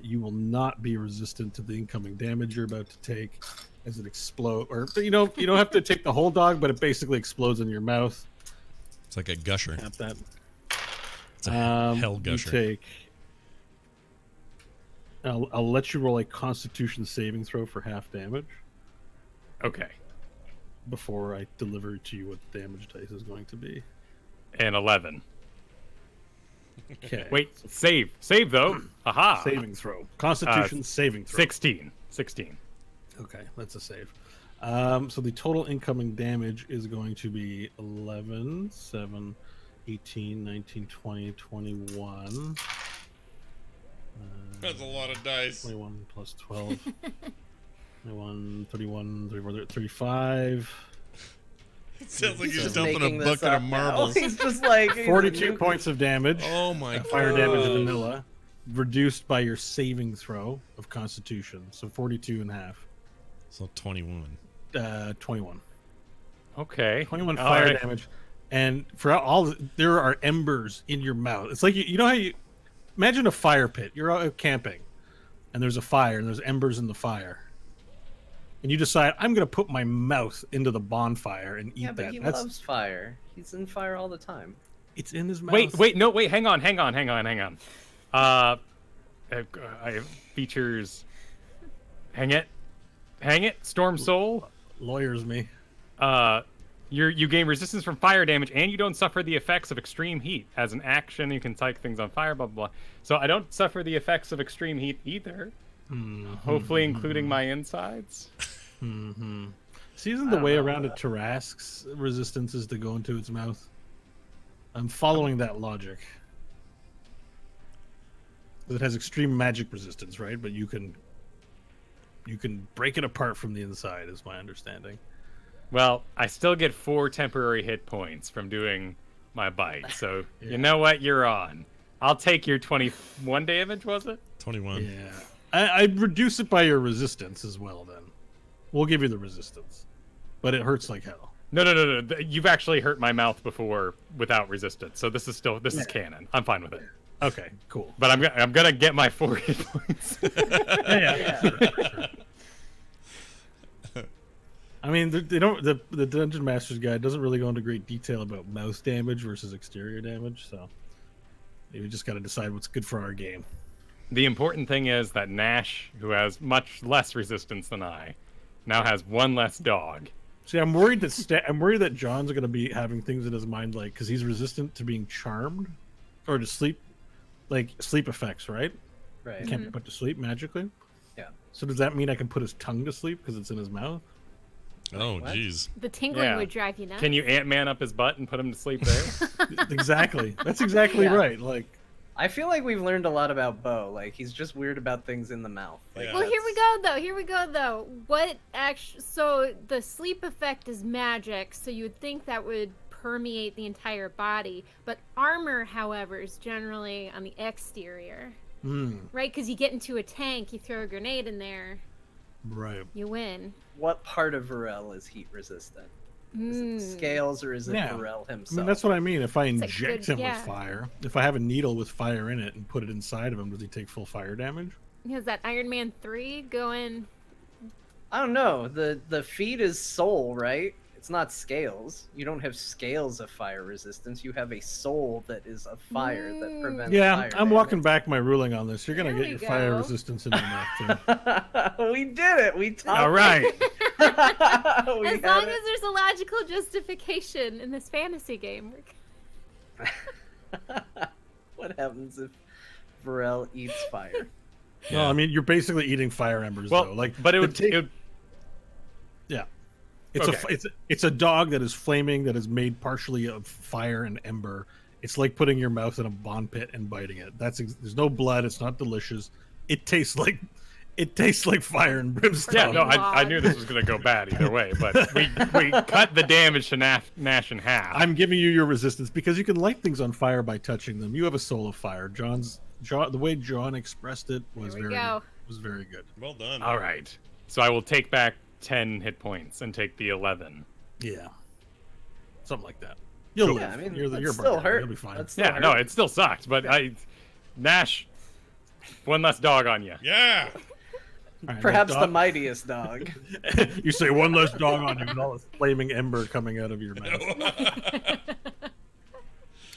You will not be resistant to the incoming damage you're about to take as it explodes. Or you don't have to take the whole dog, but it basically explodes in your mouth. It's like a gusher. Tap that. It's a hell gusher. You take. I'll let you roll a Constitution saving throw for half damage Okay. before I deliver to you what the damage dice is going to be. And 11. Okay. Wait, save though. Aha. Saving throw. Constitution saving throw. 16. Okay, that's a save. So the total incoming damage is going to be 11, 7, 18, 19, 20, 21. That's a lot of dice. 21 plus 12. 21, 31, 34, 35. It sounds like he's just dumping a making this bucket up of now. marbles. He's just like 42 points of damage. Oh my god. Fire damage vanilla. Reduced by your saving throw of Constitution. So 42 and a half. So 21. 21. Okay. 21 All fire right. damage. And for all, there are embers in your mouth. It's like, you know how you imagine a fire pit. You're out camping and there's a fire and there's embers in the fire. And you decide, I'm going to put my mouth into the bonfire and eat Yeah, but that. he That's loves fire. He's in fire all the time. it's in his mouth. Wait, hang on. I features. Hang it, Storm Soul. Lawyers me. You gain resistance from fire damage, and you don't suffer the effects of extreme heat. As an action, you can light things on fire, blah blah blah. So I don't suffer the effects of extreme heat either. Hopefully, including my insides. See, isn't the way around it Tarask's resistance is to go into its mouth? I'm following that logic. It has extreme magic resistance, right? But you can break it apart from the inside, is my understanding. Well, I still get 4 temporary hit points from doing my bite. So Yeah. you know what? You're on. I'll take your 21 damage. Was it? 21. Yeah, I'd reduce it by your resistance as well. Then we'll give you the resistance, but it hurts like hell. No. You've actually hurt my mouth before without resistance, so this is canon. I'm fine with it. Okay, cool. But I'm gonna get my 4 hit points. Yeah. Sure. I mean, they don't. The Dungeon Master's Guide doesn't really go into great detail about mouth damage versus exterior damage, so we just got to decide what's good for our game. The important thing is that Nash, who has much less resistance than I, now has 1 less dog. See, I'm worried that John's going to be having things in his mind, like, because he's resistant to being charmed or to sleep, like sleep effects, right? Right. He can't be put to sleep magically. Yeah. So does that mean I can put his tongue to sleep because it's in his mouth? Oh, What? jeez. The tingling Yeah. would drive you nuts. Can you Ant-Man up his butt and put him to sleep there? Exactly. That's exactly Yeah. right. Like, I feel like we've learned a lot about Bo. Like he's just weird about things in the mouth. Like, Yeah. Well, here we go though. What actually? So the sleep effect is magic, so you would think that would permeate the entire body. But armor, however, is generally on the exterior, right? Because you get into a tank, you throw a grenade in there, right. you win. What part of Varel is heat resistant? Is it the scales or is it Yeah. Varel I himself? mean, that's what I mean. If I It's a inject good- him yeah. with fire, if I have a needle with fire in it and put it inside of him, does he take full fire damage? Has that Iron Man 3 going? I don't know. The feet is soul, right? It's not scales. You don't have scales of fire resistance. You have a soul that is of fire that prevents Yeah, fire I'm walking damage. back my ruling on this. You're gonna There get we your fire go. resistance in your mouth too. We did it. We talked. All right. We As had long it. as there's a logical justification in this fantasy game. What happens if Varel eats fire? Well, I mean, you're basically eating fire embers, Well, though. Like, but it would, take- it would yeah. It's Okay. it's a dog that is flaming that is made partially of fire and ember. It's like putting your mouth in a bond pit and biting it. There's no blood. It's not delicious. It tastes like fire and brimstone. Yeah, no, I Log. knew this was going to go bad either way, but we cut the damage to Nash in half. I'm giving you your resistance because you can light things on fire by touching them. You have a soul of fire. The way John expressed it was Here we very go. good. Was very good. Well done. All right. So I will take back 10 hit points and take the 11. Yeah, something like that. You'll live. Yeah, I mean, you're that you're still barbarian. hurt. You'll be fine. That still Yeah, no, hurt. it still sucked, but Nash, 1 less dog on you. Yeah. All right, Perhaps now, the dog- mightiest dog. You say one less dog on you with all this flaming ember coming out of your mouth.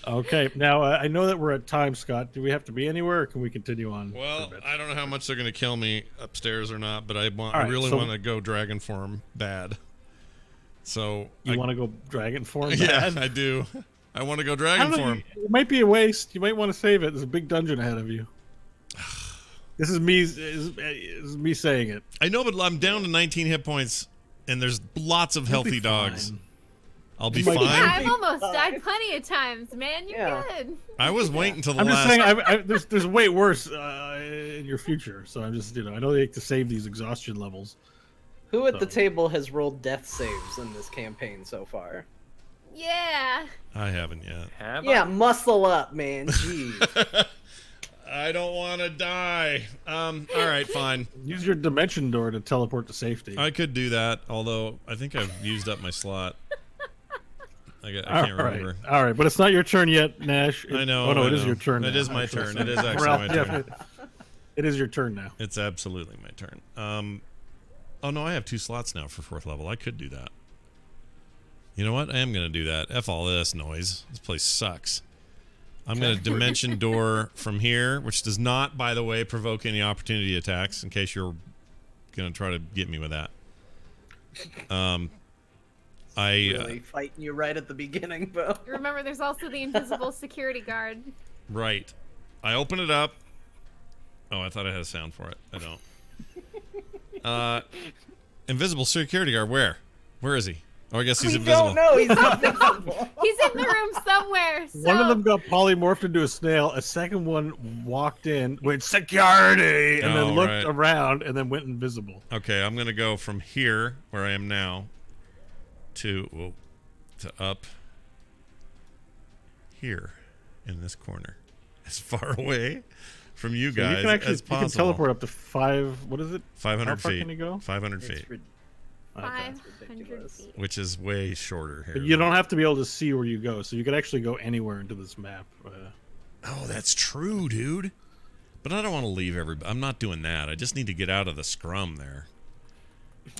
Okay, now I know that we're at time, Scott. Do we have to be anywhere, or can we continue on? for a Well, bit? I don't know how much they're going to kill me upstairs or not, but I All right, really so- want to go dragon form bad. So you want to go dragon form? Yeah, bad? I do. I want to go I dragon don't know, form. it might be a waste. You might want to save it. There's a big dungeon ahead of you. This is me saying it. I know, but I'm down to 19 hit points and there's lots of You'll be healthy dogs. fine. I'll be You might be fine. Yeah, I've almost died plenty of times, man. You're Yeah. good. I was waiting until the I'm just last. saying, there's way worse in your future. So I'm just, I don't like to save these exhaustion levels. Who at the So- table has rolled death saves in this campaign so far? Yeah. I haven't yet. Have Yeah, I? muscle up, man. Jeez. I don't want to die. All right, fine. Use your dimension door to teleport to safety. I could do that, although I think I've used up my slot. I can't remember. All right, but it's not your turn yet, Nash. I know. Oh no, I it is know. your turn. It now, is my actually. turn. It is actually Well, my yeah, turn. it is your turn now. It's absolutely my turn. Oh no, I have 2 slots now for 4th level. I could do that. You know what? I am gonna do that. F all this noise. This place sucks. I'm gonna dimension door from here, which does not, by the way, provoke any opportunity attacks. In case you're gonna try to get me with that. Really fighting you right at the beginning, Bo. Remember, there's also the invisible security guard. Right. I open it up. Oh, I thought I had a sound for it. I don't. Invisible security guard. Where is he? Oh, I guess he's We invisible. don't know. He's invisible. He's in the room somewhere. So... One of them got polymorphed into a snail. A second one walked in, went security, and Oh, then looked right. around, and then went invisible. Okay, I'm gonna go from here, where I am now, to up here in this corner, as far away from you So guys you can actually as possible. teleport up to 5. What is it? 500 How far feet. can you go? 500 feet, It's rid- Okay. 500 ridiculous. feet. which is way shorter here. But you don't have to be able to see where you go, so you could actually go anywhere into this map. Oh, that's true, dude. But I don't want to leave everybody. I'm not doing that. I just need to get out of the scrum there.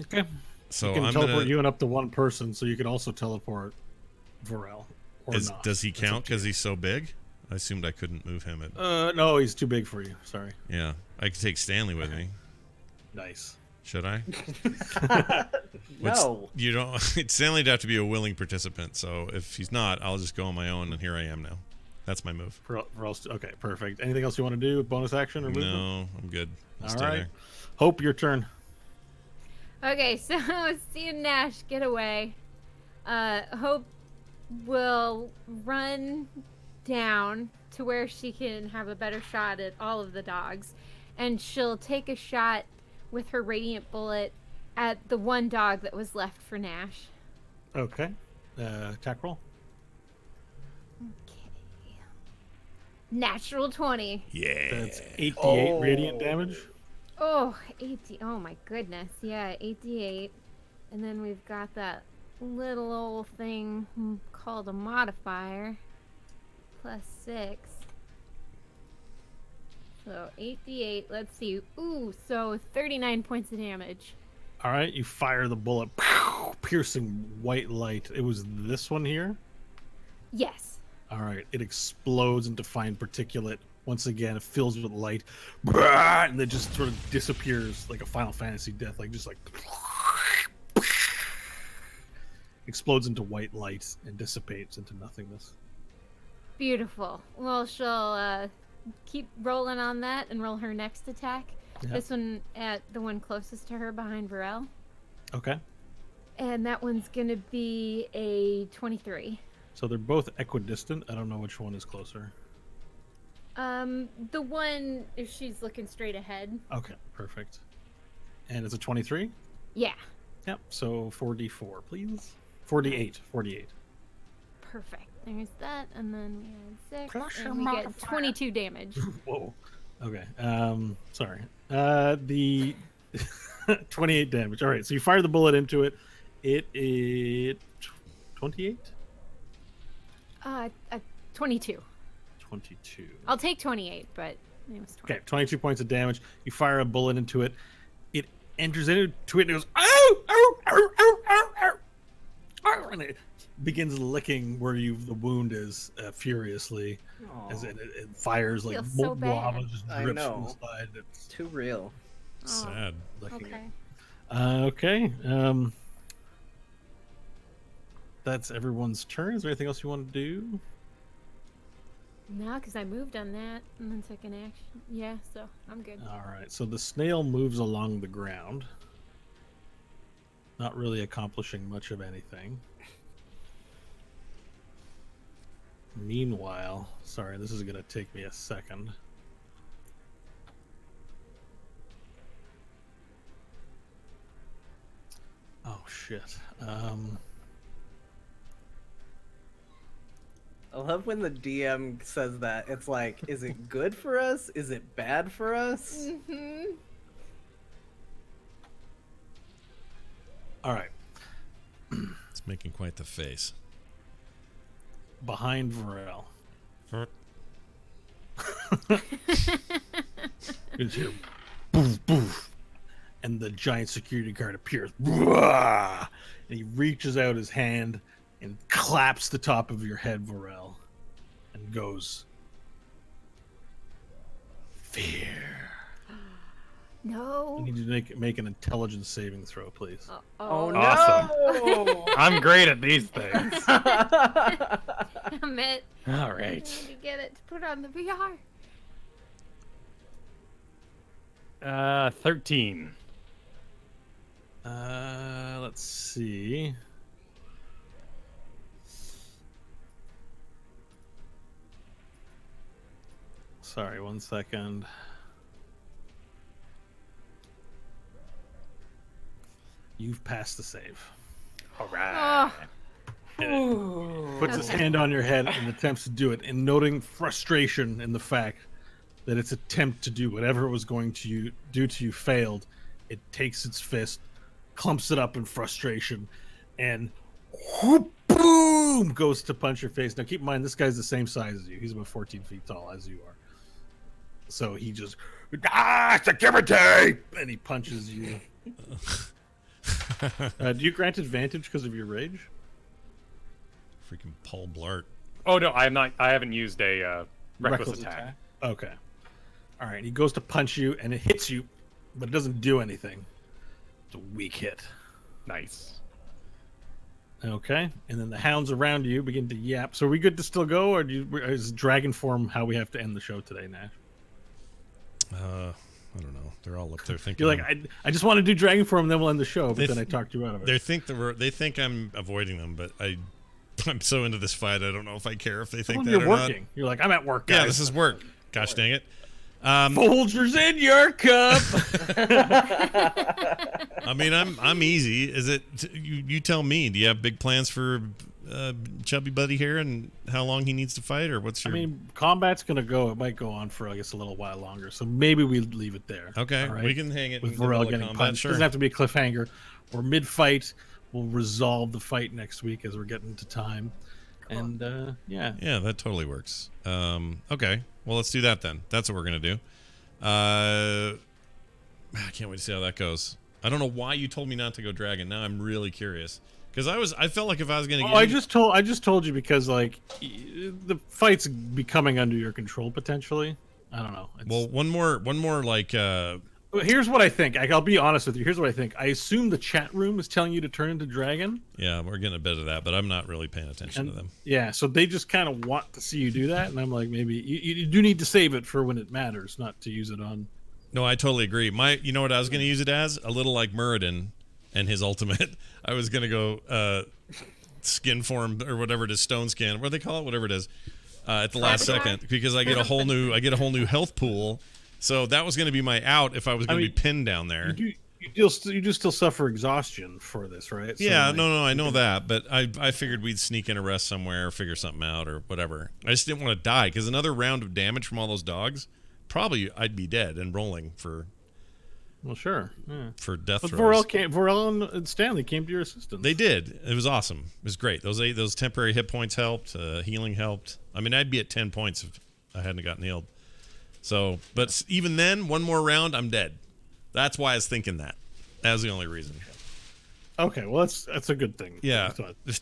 Okay. So You can I'm teleport gonna. you and up to one person, so you can also teleport Varel. Or not. Does he That's count up to because he's so big? I assumed I couldn't move him. At you. No, he's too big for you. Sorry. yeah, I could take Stanley with me. Nice. Should I? No. You don't. Stanley'd have to be a willing participant. So if he's not, I'll just go on my own, and here I am now. That's my move. Okay, perfect. Anything else you want to do with bonus action or movement? No, I'm good. I'll All stay right. there. Hope, your turn. Okay, so seeing Nash get away, Hope will run down to where she can have a better shot at all of the dogs, and she'll take a shot with her radiant bullet at the one dog that was left for Nash. Okay. Attack roll. Okay. Natural 20. Yeah. That's 88 radiant damage. Oh, 80. Oh my goodness. Yeah, 88. And then we've got that little old thing called a modifier. Plus 6. So 88. Let's see. Ooh, so 39 points of damage. All right, you fire the bullet, piercing white light. It was this one here. Yes. All right, it explodes into fine particulate. Once again, it fills with light, and then just sort of disappears like a Final Fantasy death, like just like explodes into white light and dissipates into nothingness. Beautiful. Well, she'll keep rolling on that and roll her next attack. Yeah. This one at the one closest to her behind Varel. Okay, And that one's going to be a 23. so they're both equidistant. I don't know which one is closer. The one, if she's looking straight ahead. Okay, perfect. And it's a 23. Yeah. Yep. So 4d4, please. 48. 48. Perfect. There's that, and then we had 6, Plus your and we get modifier. 22 damage. Whoa. Okay. Sorry. The 28 damage. All right. So you fire the bullet into it. It is 28. 22. 22. I'll take 28, but it was 20. Okay. 22 points of damage. You fire a bullet into it. It enters into it and it goes, ow, ow, ow, ow, ow, ow, ow, and it begins licking where the wound is furiously. As it fires like Feels so bad. lava just I drips from know. the side. It's Too real. Sad. licking Okay. it. Okay. That's everyone's turn. Is there anything else you want to do? No, because I moved on that and then took an action. Yeah, so I'm good. All right. So the snail moves along the ground. Not really accomplishing much of anything. Meanwhile, sorry, this is going to take me a second. Oh, shit. I love when the DM says that. It's like, is it good for us? Is it bad for us? Mm-hmm. All right. It's making quite the face. Behind Varel. You hear boof, boof, and the giant security guard appears. And he reaches out his hand and claps the top of your head, Varel, and goes, "Fear." No. I need you to make an intelligence saving throw, please. Oh, Awesome. no! I'm great at these things. Damn it. All I right. need to get it to put on the VR. 13. Let's see. Sorry, 1 second. You've passed the save. All right. Oh, Puts his hand on your head and attempts to do it, and noting frustration in the fact that its attempt to do whatever it was going to do to you failed, it takes its fist, clumps it up in frustration, and whoop, boom, goes to punch your face. Now keep in mind, this guy's the same size as you. He's about 14 feet tall as you are. So he just, security! And he punches you. Do you grant advantage because of your rage? Freaking Paul Blart. Oh no, I haven't used a reckless attack. Okay. All right. He goes to punch you, and it hits you, but it doesn't do anything. It's a weak hit. Nice. Okay. And then the hounds around you begin to yap. So are we good to still go, or is dragon form how we have to end the show today, Nash? I don't know. They're all up there thinking. You're like, I just want to do dragon form, and then we'll end the show. But then I talked you out of it. They think I'm avoiding them, but I'm so into this fight. I don't know if I care if they think that you're or working. not. You're like, I'm at work, guys. Yeah, this is work. Gosh dang it. Folgers in your cup. I mean, I'm easy. Is it? You tell me. Do you have big plans for Chubby Buddy here and how long he needs to fight, or what's your? I mean, combat's gonna go. It might go on for I guess a little while longer. So maybe we leave it there. Okay, All right? we can hang it With in the middle Varel of getting combat. punched. Sure. Doesn't have to be a cliffhanger. We're mid-fight. We'll resolve the fight next week as we're getting to time. Cool. And yeah. Yeah, that totally works. Okay, well let's do that then. That's what we're gonna do. I can't wait to see how that goes. I don't know why you told me not to go dragon. Now I'm really curious because I felt like if I was gonna. I just told you because like the fight's becoming under your control potentially. I don't know. Well, one more like. Here's what I think. I'll be honest with you. Here's what I think. I assume the chat room is telling you to turn into dragon. Yeah, we're getting a bit of that, but I'm not really paying attention to them. Yeah, so they just kind of want to see you do that, and I'm like, maybe you do need to save it for when it matters, not to use it on. No, I totally agree. You know what I was going to use it as? A little like Muradin and his ultimate. I was going to go skin form or whatever it is, stone skin, what do they call it, whatever it is, at the last second because I get a whole new health pool. So that was going to be my out if I was going to be pinned down there. You do still suffer exhaustion for this, right? So yeah, like, no, I know that, but I figured we'd sneak in a rest somewhere, figure something out, or whatever. I just didn't want to die because another round of damage from all those dogs, probably I'd be dead and rolling for. Well, sure. Yeah. For death but throws. Varel and Stanley came to your assistance. They did. It was awesome. It was great. Those temporary hit points helped. Healing helped. I mean, I'd be at 10 points if I hadn't gotten healed. So, but even then, one more round, I'm dead. That's why I was thinking that. That was the only reason. Okay, well, that's a good thing. Yeah.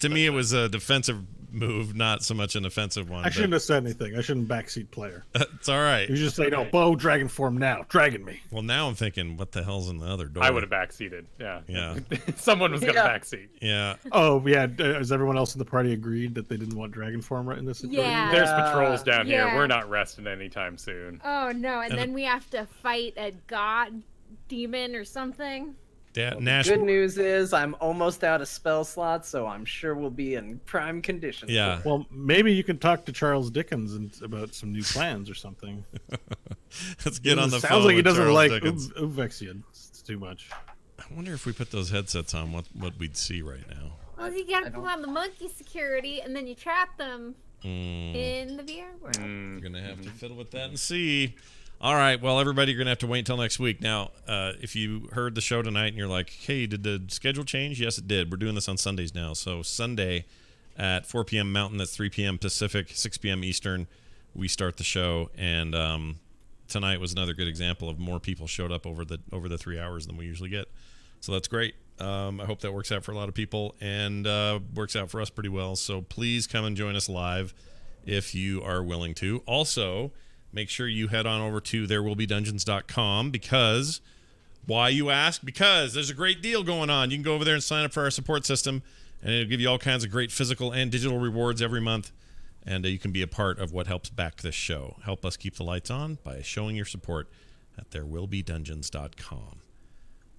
To me, it was a defensive move, not so much an offensive one. I shouldn't have said anything. I shouldn't backseat player. It's all right. You just say, no, Bo, dragon form now. Dragon me. Well, now I'm thinking, what the hell's in the other door? I would have backseated. Yeah. Yeah. Someone was going to backseat. Yeah. Oh, yeah. Has everyone else in the party agreed that they didn't want dragon form right in this situation? Yeah. There's patrols down here. Yeah. We're not resting anytime soon. Oh no! And then we have to fight a god demon or something. Nash. Good news is I'm almost out of spell slots, so I'm sure we'll be in prime condition. Yeah. Well, maybe you can talk to Charles Dickens about some new plans or something. Let's get on the phone. Sounds like he with doesn't Charles like Dickens. Uvexian. It's too much. I wonder if we put those headsets on, what we'd see right now. Well, you gotta put on the monkey security, and then you trap them in the VR world. We're gonna have to fiddle with that and see. All right, well, everybody, you're gonna have to wait until next week. Now, if you heard the show tonight and you're like, "Hey, did the schedule change?" Yes, it did. We're doing this on Sundays now. So Sunday at 4 p.m. Mountain, that's 3 p.m. Pacific, 6 p.m. Eastern, we start the show. And tonight was another good example of more people showed up over the 3 hours than we usually get. So that's great. I hope that works out for a lot of people and works out for us pretty well. So please come and join us live if you are willing to. Also, make sure you head on over to therewillbedungeons.com because, why you ask? Because there's a great deal going on. You can go over there and sign up for our support system, and it'll give you all kinds of great physical and digital rewards every month. And you can be a part of what helps back this show. Help us keep the lights on by showing your support at therewillbedungeons.com.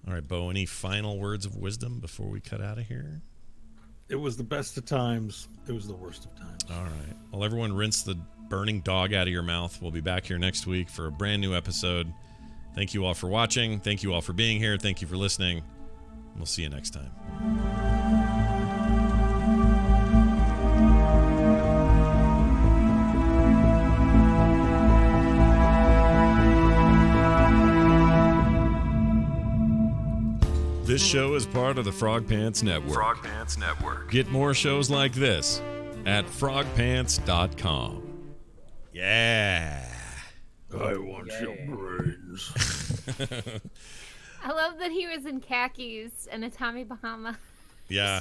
All right, Bo, any final words of wisdom before we cut out of here? It was the best of times. It was the worst of times. All right. Well, everyone rinse the burning dog out of your mouth. We'll be back here next week for a brand new episode. Thank you all for watching. Thank you all for being here. Thank you for listening. We'll see you next time. This show is part of the Frog Pants Network. Frog Pants Network. Get more shows like this at frogpants.com. Yeah. I want your brains. I love that he was in khakis and a Tommy Bahama. Yeah.